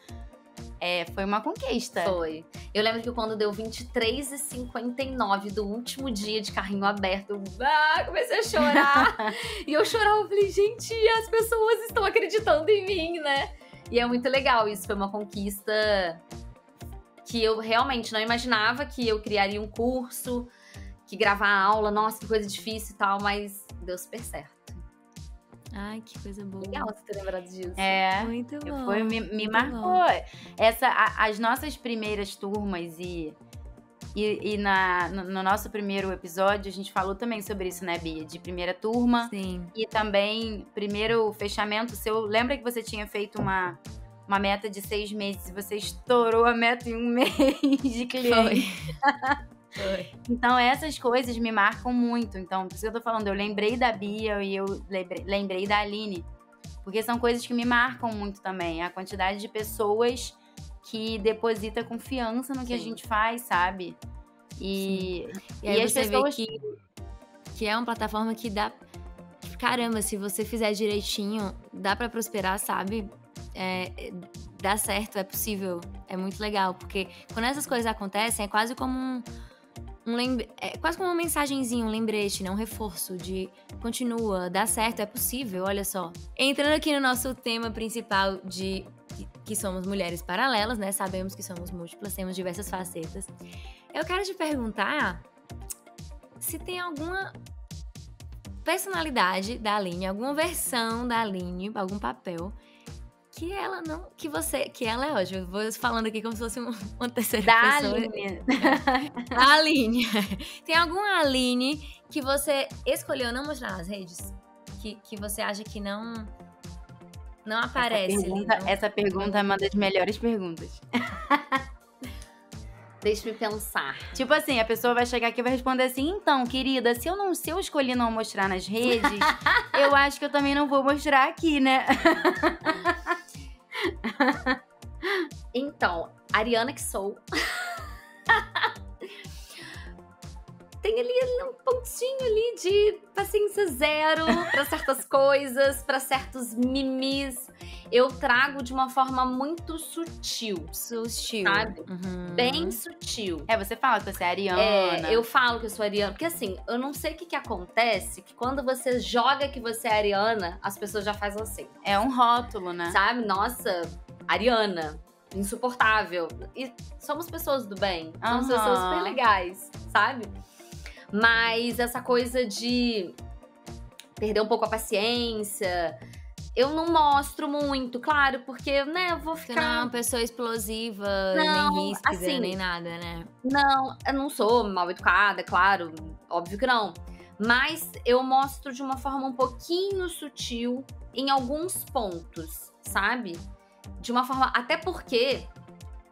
foi uma conquista. Foi. Eu lembro que quando deu 23h59 do último dia de carrinho aberto, eu comecei a chorar. E eu chorava, eu falei, gente, as pessoas estão acreditando em mim, né? E é muito legal, isso foi uma conquista que eu realmente não imaginava que eu criaria um curso, que gravar aula, nossa, que coisa difícil e tal, mas deu super certo. Ai, que coisa boa. Legal você ter lembrado disso. Muito bom. Me marcou. As nossas primeiras turmas e no nosso primeiro episódio, a gente falou também sobre isso, né, Bia? De primeira turma. Sim. E também, primeiro fechamento seu. Lembra que você tinha feito uma meta de 6 meses e você estourou a meta em 1 mês de cliente? Foi. Então, essas coisas me marcam muito. Então, por isso que eu tô falando, eu lembrei da Bia e eu lembrei da Aline. Porque são coisas que me marcam muito também. A quantidade de pessoas que deposita confiança no que a gente faz, sabe? E aí as você pessoas... vê que é uma plataforma que dá... Caramba, se você fizer direitinho, dá pra prosperar, sabe? Dá certo, é possível. É muito legal, porque quando essas coisas acontecem, é quase como quase como uma mensagenzinha, um lembrete, né? Um reforço de continua, dá certo, é possível, olha só. Entrando aqui no nosso tema principal de que somos mulheres paralelas, né? Sabemos que somos múltiplas, temos diversas facetas. Eu quero te perguntar se tem alguma personalidade da Aline, alguma versão da Aline, algum papel que ela não, que ela é ótima. Eu vou falando aqui como se fosse uma terceira pessoa. Aline. A Aline. Tem alguma Aline que você escolheu não mostrar nas redes? Que você acha que não aparece ali? Essa pergunta é uma das melhores perguntas. Deixa-me pensar. Tipo assim, a pessoa vai chegar aqui e vai responder assim: então, querida, se eu escolhi não mostrar nas redes, eu acho que eu também não vou mostrar aqui, né? Então, Ariana que sou. Tem ali um pontinho ali de paciência zero pra certas coisas, pra certos mimis. Eu trago de uma forma muito sutil. Sutil. Sabe? Uhum. Bem sutil. Você fala que você é ariana. Eu falo que eu sou ariana. Porque assim, eu não sei o que acontece, que quando você joga que você é ariana, as pessoas já fazem assim. É um rótulo, né? Sabe? Nossa, ariana. Insuportável. E somos pessoas do bem. Somos pessoas super legais, sabe? Mas essa coisa de perder um pouco a paciência, eu não mostro muito, claro, porque, né, eu vou ficar... Você não é uma pessoa explosiva, nem ríspida, assim, nem nada, né? Não, eu não sou mal educada, claro, óbvio que não. Mas eu mostro de uma forma um pouquinho sutil em alguns pontos, sabe? De uma forma... Até porque,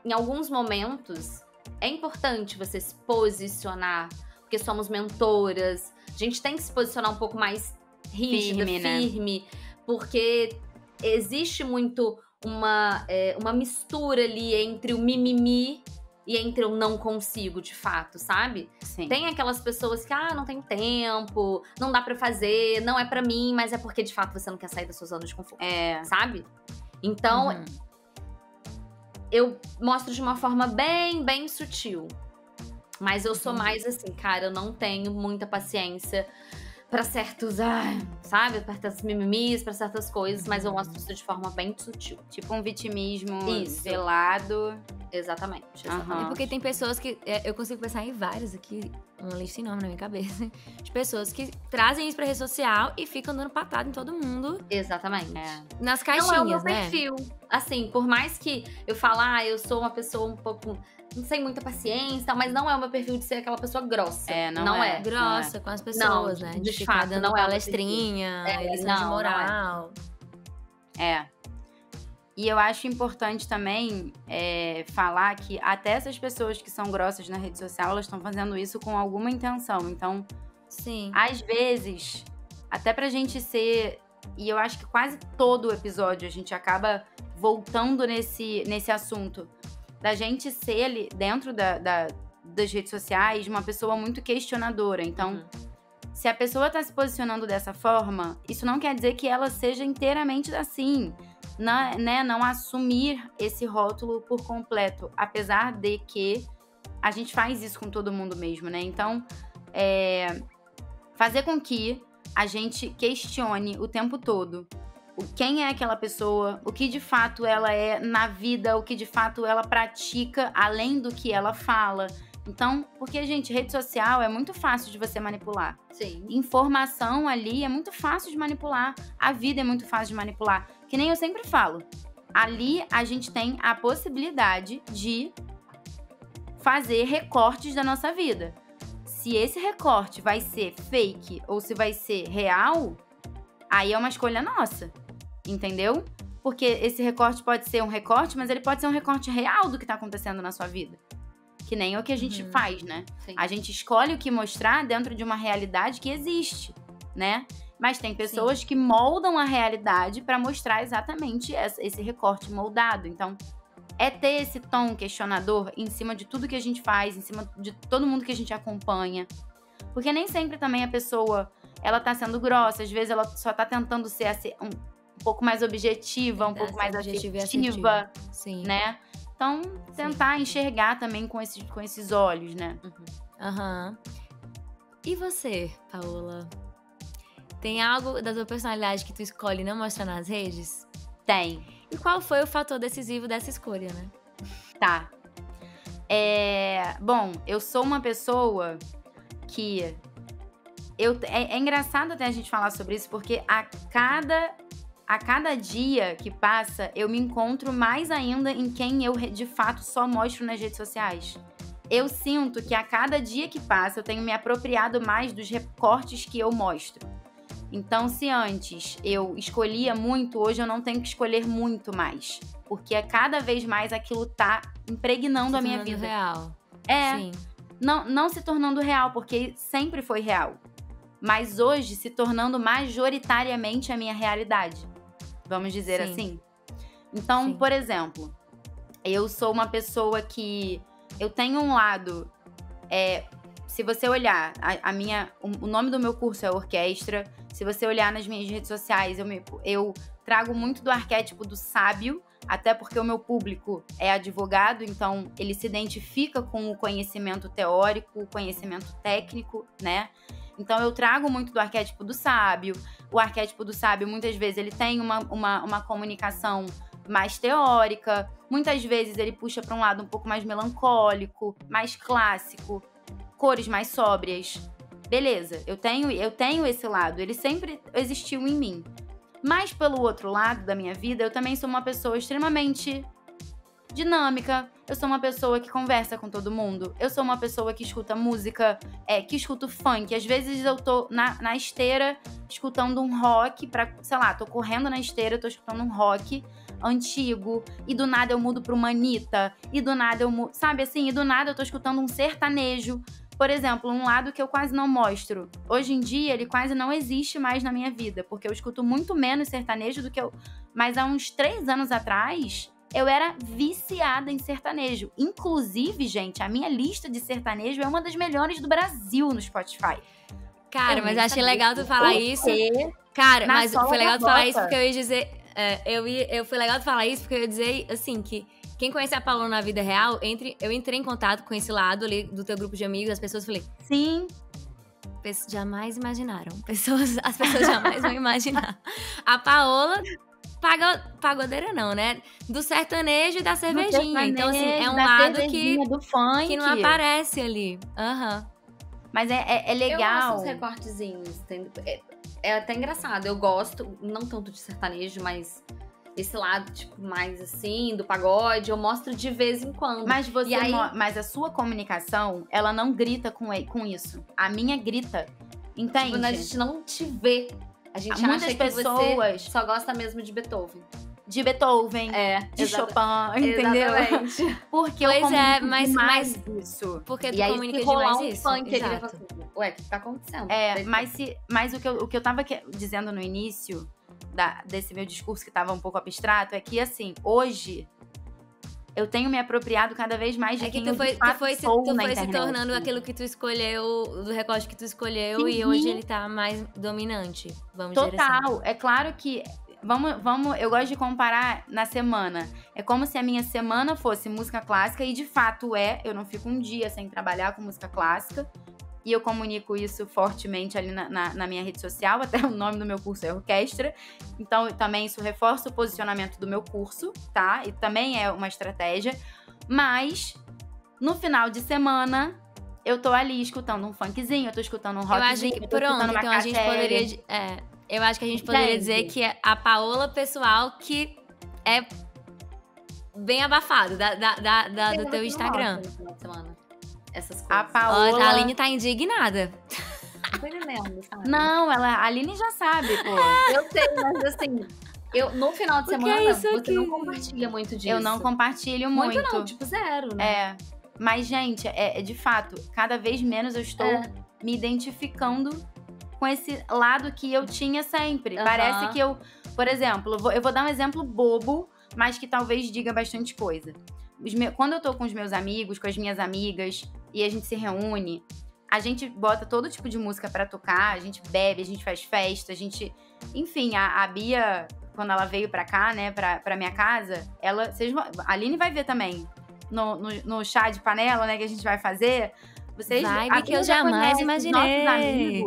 em alguns momentos, é importante você se posicionar, porque somos mentoras, a gente tem que se posicionar um pouco mais rígida, firme, né? Porque existe muito uma mistura ali entre o mimimi e entre o não consigo, de fato, sabe? Sim. Tem aquelas pessoas que, não tem tempo, não dá pra fazer, não é pra mim, mas é porque, de fato, você não quer sair da sua zona de conforto, sabe? Então, eu mostro de uma forma bem, bem sutil. Mas eu sou mais assim, cara, eu não tenho muita paciência pra certos, sabe? Pra certos mimimis, pra certas coisas, mas eu mostro isso de forma bem sutil. Tipo um vitimismo velado. Exatamente. É porque tem pessoas que... eu consigo pensar em várias aqui, uma lista sem nome na minha cabeça, de pessoas que trazem isso pra rede social e ficam dando patada em todo mundo. Exatamente. Nas caixinhas, não é o meu né? perfil. Assim, por mais que eu fale, eu sou uma pessoa um pouco... Não sei muita paciência, mas não é o meu perfil de ser aquela pessoa grossa. Não é. Grossa com as pessoas, né? De ficar fato, dando não é palestrinha, lição de moral. E eu acho importante também falar que até essas pessoas que são grossas na rede social, elas estão fazendo isso com alguma intenção. Então, sim, às vezes, até pra gente ser... E eu acho que quase todo episódio a gente acaba voltando nesse assunto. Da gente ser ali, dentro das redes sociais, uma pessoa muito questionadora. Então, se a pessoa tá se posicionando dessa forma, isso não quer dizer que ela seja inteiramente assim. Não assumir esse rótulo por completo. Apesar de que a gente faz isso com todo mundo mesmo, né? Então, fazer com que a gente questione o tempo todo quem é aquela pessoa, o que de fato ela é na vida, o que de fato ela pratica, além do que ela fala. Então, porque, gente, rede social é muito fácil de você manipular. Sim. Informação ali é muito fácil de manipular. A vida é muito fácil de manipular. Que nem eu sempre falo. Ali a gente tem a possibilidade de fazer recortes da nossa vida. Se esse recorte vai ser fake ou se vai ser real, aí é uma escolha nossa. Entendeu? Porque esse recorte pode ser um recorte, mas ele pode ser um recorte real do que tá acontecendo na sua vida. Que nem o que a gente faz, né? Sim. A gente escolhe o que mostrar dentro de uma realidade que existe, né? Mas tem pessoas que moldam a realidade pra mostrar exatamente esse recorte moldado. Então, é ter esse tom questionador em cima de tudo que a gente faz, em cima de todo mundo que a gente acompanha. Porque nem sempre também a pessoa, ela tá sendo grossa. Às vezes ela só tá tentando ser um pouco mais objetiva, um pouco mais assertiva, sim, né? Então, tentar enxergar também com esses olhos, né? E você, Paola? Tem algo da tua personalidade que tu escolhe não mostrar nas redes? Tem. E qual foi o fator decisivo dessa escolha, né? Tá. Bom, eu sou uma pessoa que... É engraçado até a gente falar sobre isso, porque a cada dia que passa, eu me encontro mais ainda em quem eu, de fato, só mostro nas redes sociais. Eu sinto que a cada dia que passa, eu tenho me apropriado mais dos recortes que eu mostro. Então, se antes eu escolhia muito, hoje eu não tenho que escolher muito mais. Porque cada vez mais aquilo tá impregnando a minha vida. Real. Sim. Não se tornando real, porque sempre foi real. Mas hoje se tornando majoritariamente a minha realidade. Vamos dizer assim. Então, por exemplo, eu sou uma pessoa que... Eu tenho um lado... se você olhar, o nome do meu curso é Orquestra. Se você olhar nas minhas redes sociais, eu trago muito do arquétipo do sábio, até porque o meu público é advogado, então ele se identifica com o conhecimento teórico, o conhecimento técnico, né? Então eu trago muito do arquétipo do sábio. O arquétipo do sábio, muitas vezes, ele tem uma comunicação mais teórica. Muitas vezes ele puxa para um lado um pouco mais melancólico, mais clássico, cores mais sóbrias. Beleza, eu tenho esse lado, ele sempre existiu em mim. Mas pelo outro lado da minha vida, eu também sou uma pessoa extremamente dinâmica. Eu sou uma pessoa que conversa com todo mundo. Eu sou uma pessoa que escuta música, que escuta funk. Às vezes eu tô na esteira escutando um rock, sei lá, tô correndo na esteira, tô escutando um rock antigo, e do nada eu mudo pra uma Anitta, e do nada eu mudo, sabe assim? E do nada eu tô escutando um sertanejo. Por exemplo, um lado que eu quase não mostro. Hoje em dia, ele quase não existe mais na minha vida, porque eu escuto muito menos sertanejo do que eu... Mas há uns 3 anos atrás, eu era viciada em sertanejo. Inclusive, gente, a minha lista de sertanejo é uma das melhores do Brasil no Spotify. Cara, mas achei legal tu falar isso. Cara, mas foi legal tu falar isso porque eu ia dizer... Foi legal tu falar isso porque eu ia dizer, assim, que... Quem conhece a Paola na vida real, eu entrei em contato com esse lado ali do teu grupo de amigos, as pessoas falei... Sim. Jamais imaginaram. As pessoas jamais vão imaginar. A Paola, pagodeira não, né? Do sertanejo e da cervejinha. Então, assim, é um lado do funk, que não aparece ali. Mas é legal. Eu gosto dos recortezinhos, entendeu? É até engraçado. Eu gosto, não tanto de sertanejo, mas... esse lado, tipo, mais assim, do pagode, eu mostro de vez em quando. Mas mas a sua comunicação, ela não grita com isso. A minha grita, entende? Tipo, quando a gente não te vê, a gente acha que você só gosta mesmo de Beethoven. De Beethoven, de Chopin, entendeu? Exatamente. Porque pois eu comunico mas isso. Porque tu e aí, comunica se rolar demais isso. Funk, ele vai falar assim, ué, o que tá acontecendo? Mas o que eu tava dizendo no início... desse meu discurso que tava um pouco abstrato, é que, assim, hoje eu tenho me apropriado cada vez mais de quem eu de fato sou na internet. Se tornando aquilo que tu escolheu, do recorte que tu escolheu, e hoje ele tá mais dominante, vamos dizer assim. Total, é claro que... eu gosto de comparar na semana. É como se a minha semana fosse música clássica, e de fato eu não fico um dia sem trabalhar com música clássica. E eu comunico isso fortemente ali na minha rede social, até o nome do meu curso é Orquestra. Então, também isso reforça o posicionamento do meu curso, tá? E também é uma estratégia. Mas, no final de semana, eu tô ali escutando um funkzinho, eu tô escutando um rockzinho, eu tô escutando uma a gente poderia... eu acho que a gente poderia dizer que é a Paola pessoal que é bem abafado do teu Instagram. No final de semana. Essas coisas. A Paola... A Aline tá indignada. Não tô entendendo, sabe? Não, a Aline já sabe, pô. Eu sei, mas assim... no final de semana, você não compartilha muito disso. Eu não compartilho muito. Muito não, tipo 0, né? Mas, gente, de fato, cada vez menos eu estou me identificando com esse lado que eu tinha sempre. Parece que por exemplo, eu vou dar um exemplo bobo, mas que talvez diga bastante coisa. Quando eu tô com os meus amigos, com as minhas amigas, e a gente se reúne, a gente bota todo tipo de música pra tocar, a gente bebe, a gente faz festa, a gente... Enfim, a Bia, quando ela veio pra cá, né, pra minha casa, a Aline vai ver também, no chá de panela, né, que a gente vai fazer. Vibe que eu jamais imaginei.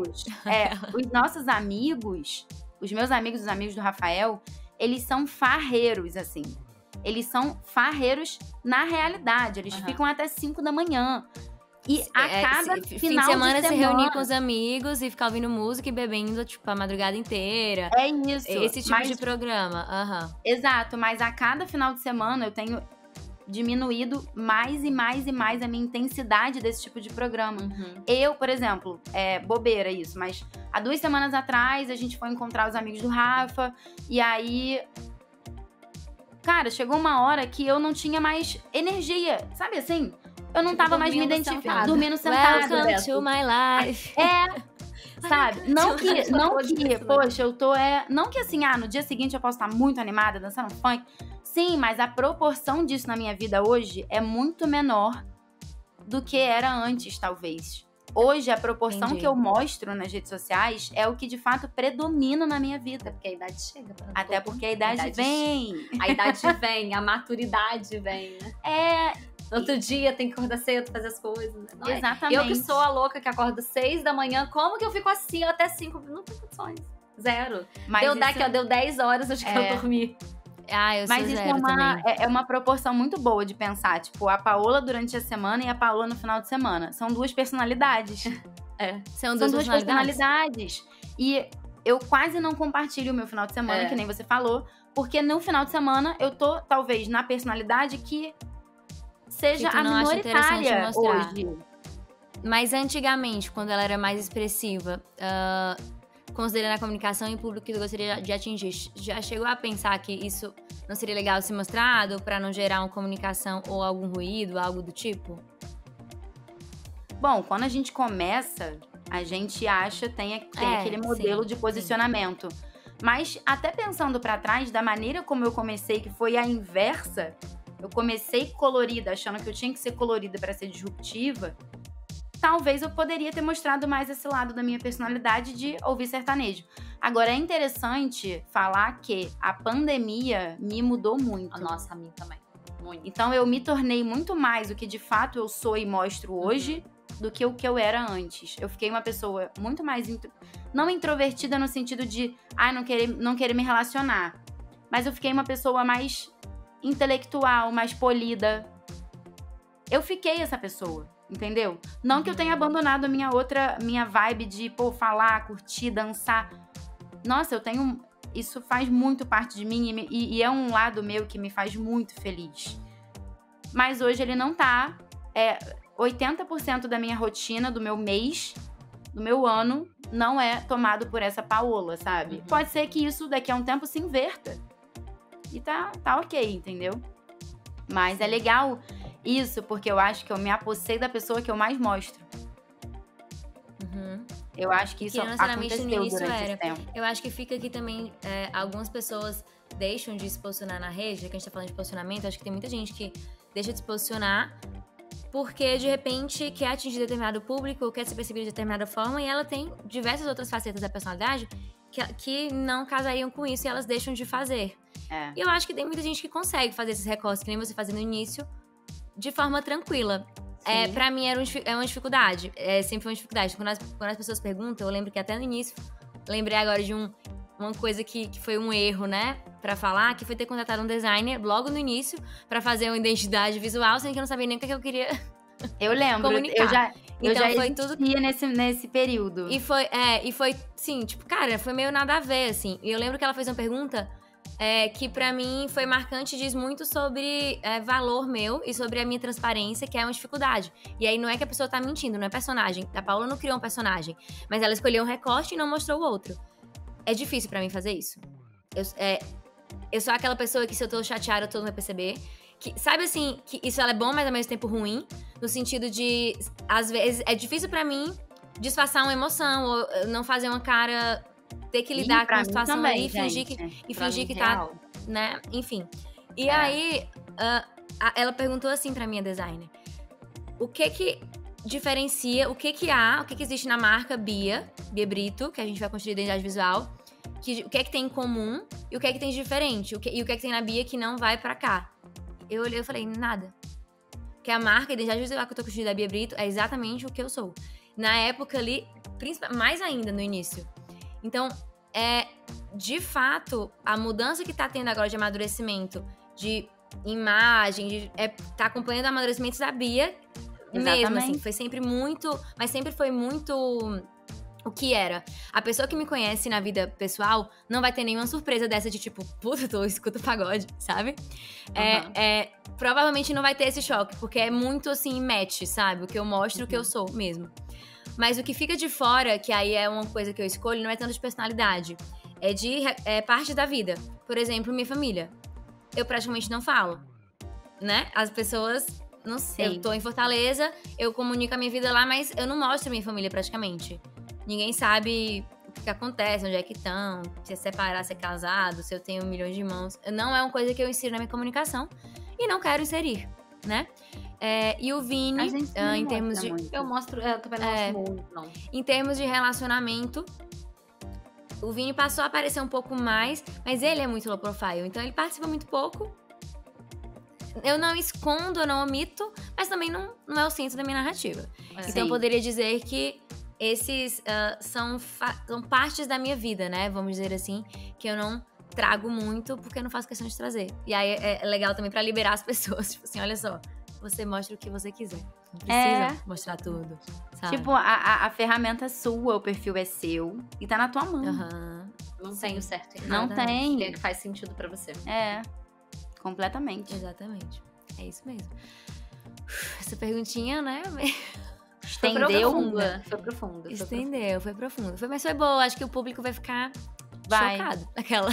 Os nossos amigos, os meus amigos, os amigos do Rafael, eles são farreiros, assim. Eles são farreiros na realidade. Eles ficam até 5 da manhã. E a cada final fim de semana se reunir com os amigos e ficar ouvindo música e bebendo, tipo, a madrugada inteira. É isso. Esse tipo de programa. Exato, mas a cada final de semana eu tenho diminuído mais e mais e mais a minha intensidade desse tipo de programa. Eu, por exemplo, bobeira isso, mas há 2 semanas atrás a gente foi encontrar os amigos do Rafa e aí... Cara, chegou uma hora que eu não tinha mais energia, sabe assim? Eu não tava mais me identificando. Dormindo sentada. Welcome to my life. Sabe? Não que poxa, eu tô... Não que assim, no dia seguinte eu posso estar muito animada, dançando funk. Sim, mas a proporção disso na minha vida hoje é muito menor do que era antes, talvez. Hoje, a proporção que eu mostro nas redes sociais é o que, de fato, predomina na minha vida. Porque a idade chega. Até porque a idade vem. A idade vem, a maturidade vem, né? No outro dia tem que acordar cedo, fazer as coisas. Né? Exatamente. Eu que sou a louca que acorda 6 da manhã, como que eu fico assim até 5? Não tem condições. Zero. Deu 10 horas, eu já quero dormir. Eu Mas sou isso zero também. é uma proporção muito boa de pensar. Tipo, a Paola durante a semana e a Paola no final de semana. São 2 personalidades. São duas personalidades. E eu quase não compartilho o meu final de semana, que nem você falou. Porque no final de semana eu tô, talvez, na personalidade que seja que a minoritária hoje. Mas antigamente, quando ela era mais expressiva... considerando a comunicação em público que eu gostaria de atingir, já chegou a pensar que isso não seria legal ser mostrado para não gerar uma comunicação ou algum ruído, algo do tipo? Bom, quando a gente começa, a gente acha tem aquele modelo de posicionamento. Mas até pensando para trás, da maneira como eu comecei, que foi a inversa, eu comecei colorida, achando que eu tinha que ser colorida para ser disruptiva. Talvez eu poderia ter mostrado mais esse lado da minha personalidade de ouvir sertanejo. Agora, é interessante falar que a pandemia me mudou muito. Nossa, a mim também. Muito. Então, eu me tornei muito mais o que de fato eu sou e mostro hoje do que o que eu era antes. Eu fiquei uma pessoa muito mais... Não introvertida no sentido de não querer me relacionar. Mas eu fiquei uma pessoa mais intelectual, mais polida. Eu fiquei essa pessoa. Entendeu? Não que eu tenha abandonado a minha vibe de, falar, curtir, dançar. Nossa, isso faz muito parte de mim e é um lado meu que me faz muito feliz. Mas hoje ele não tá. 80% da minha rotina, do meu mês, do meu ano, não é tomado por essa Paola, sabe? Pode ser que isso daqui a um tempo se inverta. E tá ok, entendeu? Mas é legal... Isso, porque eu acho que eu me apossei da pessoa que eu mais mostro. Eu acho que isso aconteceu durante esse tempo. Eu acho que fica aqui também, algumas pessoas deixam de se posicionar na rede, já que a gente tá falando de posicionamento, acho que tem muita gente que deixa de se posicionar porque, de repente, quer atingir determinado público, ou quer ser percebida de determinada forma, e ela tem diversas outras facetas da personalidade que não casariam com isso e elas deixam de fazer. E eu acho que tem muita gente que consegue fazer esses recortes, que nem você fazia no início, de forma tranquila. Pra mim é uma dificuldade. Sempre foi uma dificuldade. Quando as pessoas perguntam, eu lembro que até no início, lembrei agora de uma coisa que foi um erro, né? Pra falar, que foi ter contratado um designer logo no início pra fazer uma identidade visual, sendo que eu não sabia nem o que eu queria. Eu lembro, comunicar. eu já foi tudo nesse período. E foi, sim, tipo, cara, foi meio nada a ver, assim. E eu lembro que ela fez uma pergunta que pra mim foi marcante, diz muito sobre valor meu e sobre a minha transparência, que é uma dificuldade. E aí não é que a pessoa tá mentindo, não é personagem. A Paola não criou um personagem, mas ela escolheu um recorte e não mostrou o outro. É difícil pra mim fazer isso. Eu sou aquela pessoa que se eu tô chateada, todo mundo vai perceber. Que, sabe assim, que isso ela é bom, mas ao mesmo tempo ruim. No sentido de, às vezes, é difícil pra mim disfarçar uma emoção, ou não fazer uma cara... ter que lidar com a situação também, e fingir que tá, né? Enfim. E aí, ela perguntou assim pra minha designer. O que diferencia, o que existe na marca Bia Brito, que a gente vai construir identidade visual, o que é que tem em comum e o que é que tem de diferente, e o que é que tem na Bia que não vai pra cá. Eu olhei e falei, nada. Porque a marca, a identidade visual que eu tô construindo da Bia Brito é exatamente o que eu sou. Na época ali, mais ainda no início. Então, de fato, a mudança que tá tendo agora de amadurecimento, de imagem, tá acompanhando o amadurecimento da Bia. Exatamente. Mesmo, assim, foi sempre muito... Mas sempre foi muito... O que era? A pessoa que me conhece na vida pessoal não vai ter nenhuma surpresa dessa de tipo, puta, tu escuta pagode, sabe? Provavelmente não vai ter esse choque, porque é muito assim, match, sabe? O que eu mostro, o que eu sou mesmo. Mas o que fica de fora, que aí é uma coisa que eu escolho, não é tanto de personalidade. É parte da vida. Por exemplo, minha família. Eu praticamente não falo, né? As pessoas... Não sei, eu tô em Fortaleza, eu comunico a minha vida lá, mas eu não mostro a minha família praticamente. Ninguém sabe o que acontece, onde é que estão, se é separar, se é casado, se eu tenho milhões de irmãos. Não é uma coisa que eu insiro na minha comunicação e não quero inserir, né? E o Vini, em termos de... Muito. Eu também não mostro muito, não. Em termos de relacionamento, o Vini passou a aparecer um pouco mais, mas ele é muito low profile, então ele participa muito pouco. Eu não escondo, eu não omito, mas também não é o centro da minha narrativa. Então eu poderia dizer que esses são partes da minha vida, né? Vamos dizer assim, que eu não trago muito porque eu não faço questão de trazer. E aí é legal também pra liberar as pessoas. Tipo assim, olha só, você mostra o que você quiser. Não precisa mostrar tudo, sabe? Tipo, a ferramenta é sua, o perfil é seu e tá na tua mão. Não tem o certo e Não errado. tem. O que faz sentido pra você. Completamente. Exatamente. É isso mesmo. Essa perguntinha, né? Estendeu? Foi profundo. Estendeu, foi profundo. Mas foi boa, acho que o público vai ficar chocado. Aquela.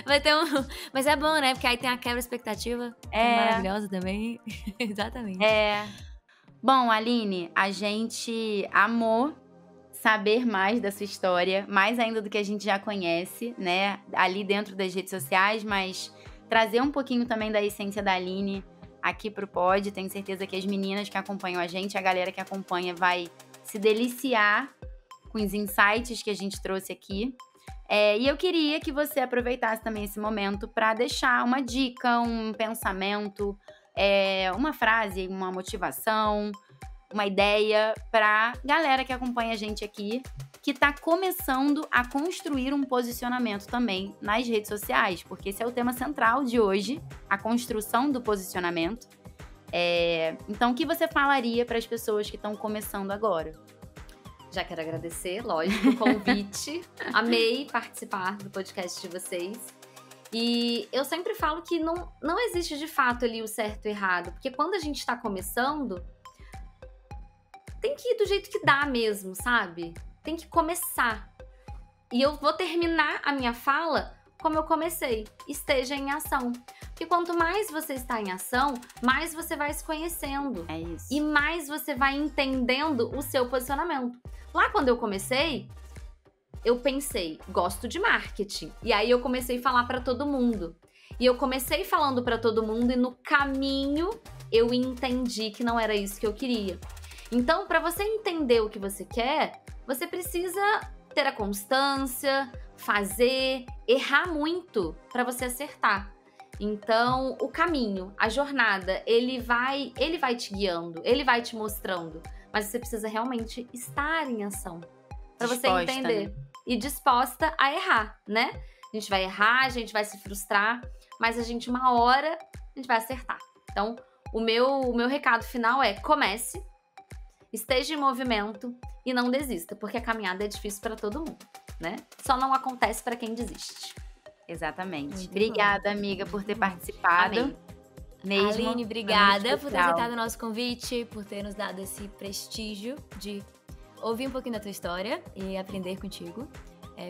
Vai ter Mas é bom, né? Porque aí tem a quebra expectativa. Que é maravilhosa também. Exatamente. Bom, Aline, a gente amou saber mais da sua história, mais ainda do que a gente já conhece, né? Ali dentro das redes sociais, mas trazer um pouquinho também da essência da Aline aqui pro pod. Tenho certeza que as meninas que acompanham a gente, a galera que acompanha vai se deliciar com os insights que a gente trouxe aqui. E eu queria que você aproveitasse também esse momento para deixar uma dica, um pensamento, uma frase, uma motivação, uma ideia pra galera que acompanha a gente aqui, que tá começando a construir um posicionamento também nas redes sociais, porque esse é o tema central de hoje, a construção do posicionamento. Então, o que você falaria para as pessoas que estão começando agora? Já quero agradecer, lógico, o convite. Amei participar do podcast de vocês. E eu sempre falo que não existe de fato ali o certo e errado, porque quando a gente tá começando, tem que ir do jeito que dá mesmo, sabe? Tem que começar. E eu vou terminar a minha fala como eu comecei. Esteja em ação. Porque quanto mais você está em ação, mais você vai se conhecendo. É isso. E mais você vai entendendo o seu posicionamento. Lá quando eu comecei, eu pensei, gosto de marketing. E aí eu comecei a falar para todo mundo. E eu comecei falando para todo mundo e no caminho eu entendi que não era isso que eu queria. Então, para você entender o que você quer, você precisa ter a constância, fazer, errar muito para você acertar. Então, o caminho, a jornada, ele vai te guiando, ele vai te mostrando, mas você precisa realmente estar em ação para você entender, né? E disposta a errar, né? A gente vai errar, a gente vai se frustrar, mas uma hora a gente vai acertar. Então, o meu recado final é: comece, esteja em movimento e não desista, porque a caminhada é difícil para todo mundo, né? Só não acontece para quem desiste. Exatamente. Muito Obrigada, amiga, por ter participado. Amém. Mesmo. Aline, obrigada por ter legal. aceitado o nosso convite, por ter nos dado esse prestígio de ouvir um pouquinho da tua história e aprender contigo.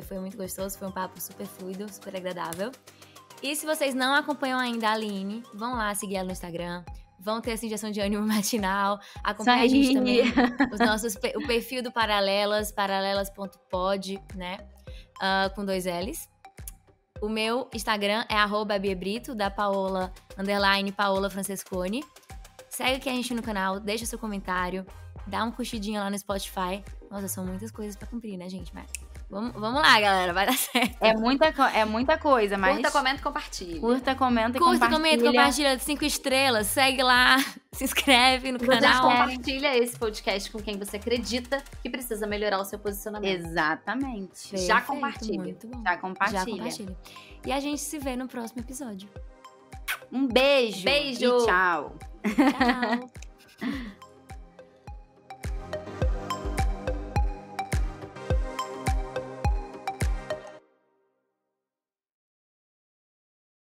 Foi muito gostoso, foi um papo super fluido, super agradável. E se vocês não acompanham ainda a Aline, vão lá seguir ela no Instagram. Vão ter essa injeção de ânimo matinal. Acompanha a gente também. O perfil do Paralelas, paralelas.pod, né? Com 2 L's. O meu Instagram é @biabrito, da Paola, _Paola Francesconi. Segue aqui a gente no canal, deixa seu comentário, dá um curtidinho lá no Spotify. Nossa, são muitas coisas pra cumprir, né, gente? Mas vamos lá, galera, vai dar certo. É muita coisa, mas... Curta, comenta e compartilha. Curta, comenta e compartilha. 5 estrelas, segue lá, Se inscreve no Você canal. compartilha esse podcast com quem você acredita que precisa melhorar o seu posicionamento. Exatamente. Já Perfeito, compartilha. Muito bom. Já compartilha. Já compartilha. E a gente se vê no próximo episódio. Um beijo. Beijo. E tchau. Tchau.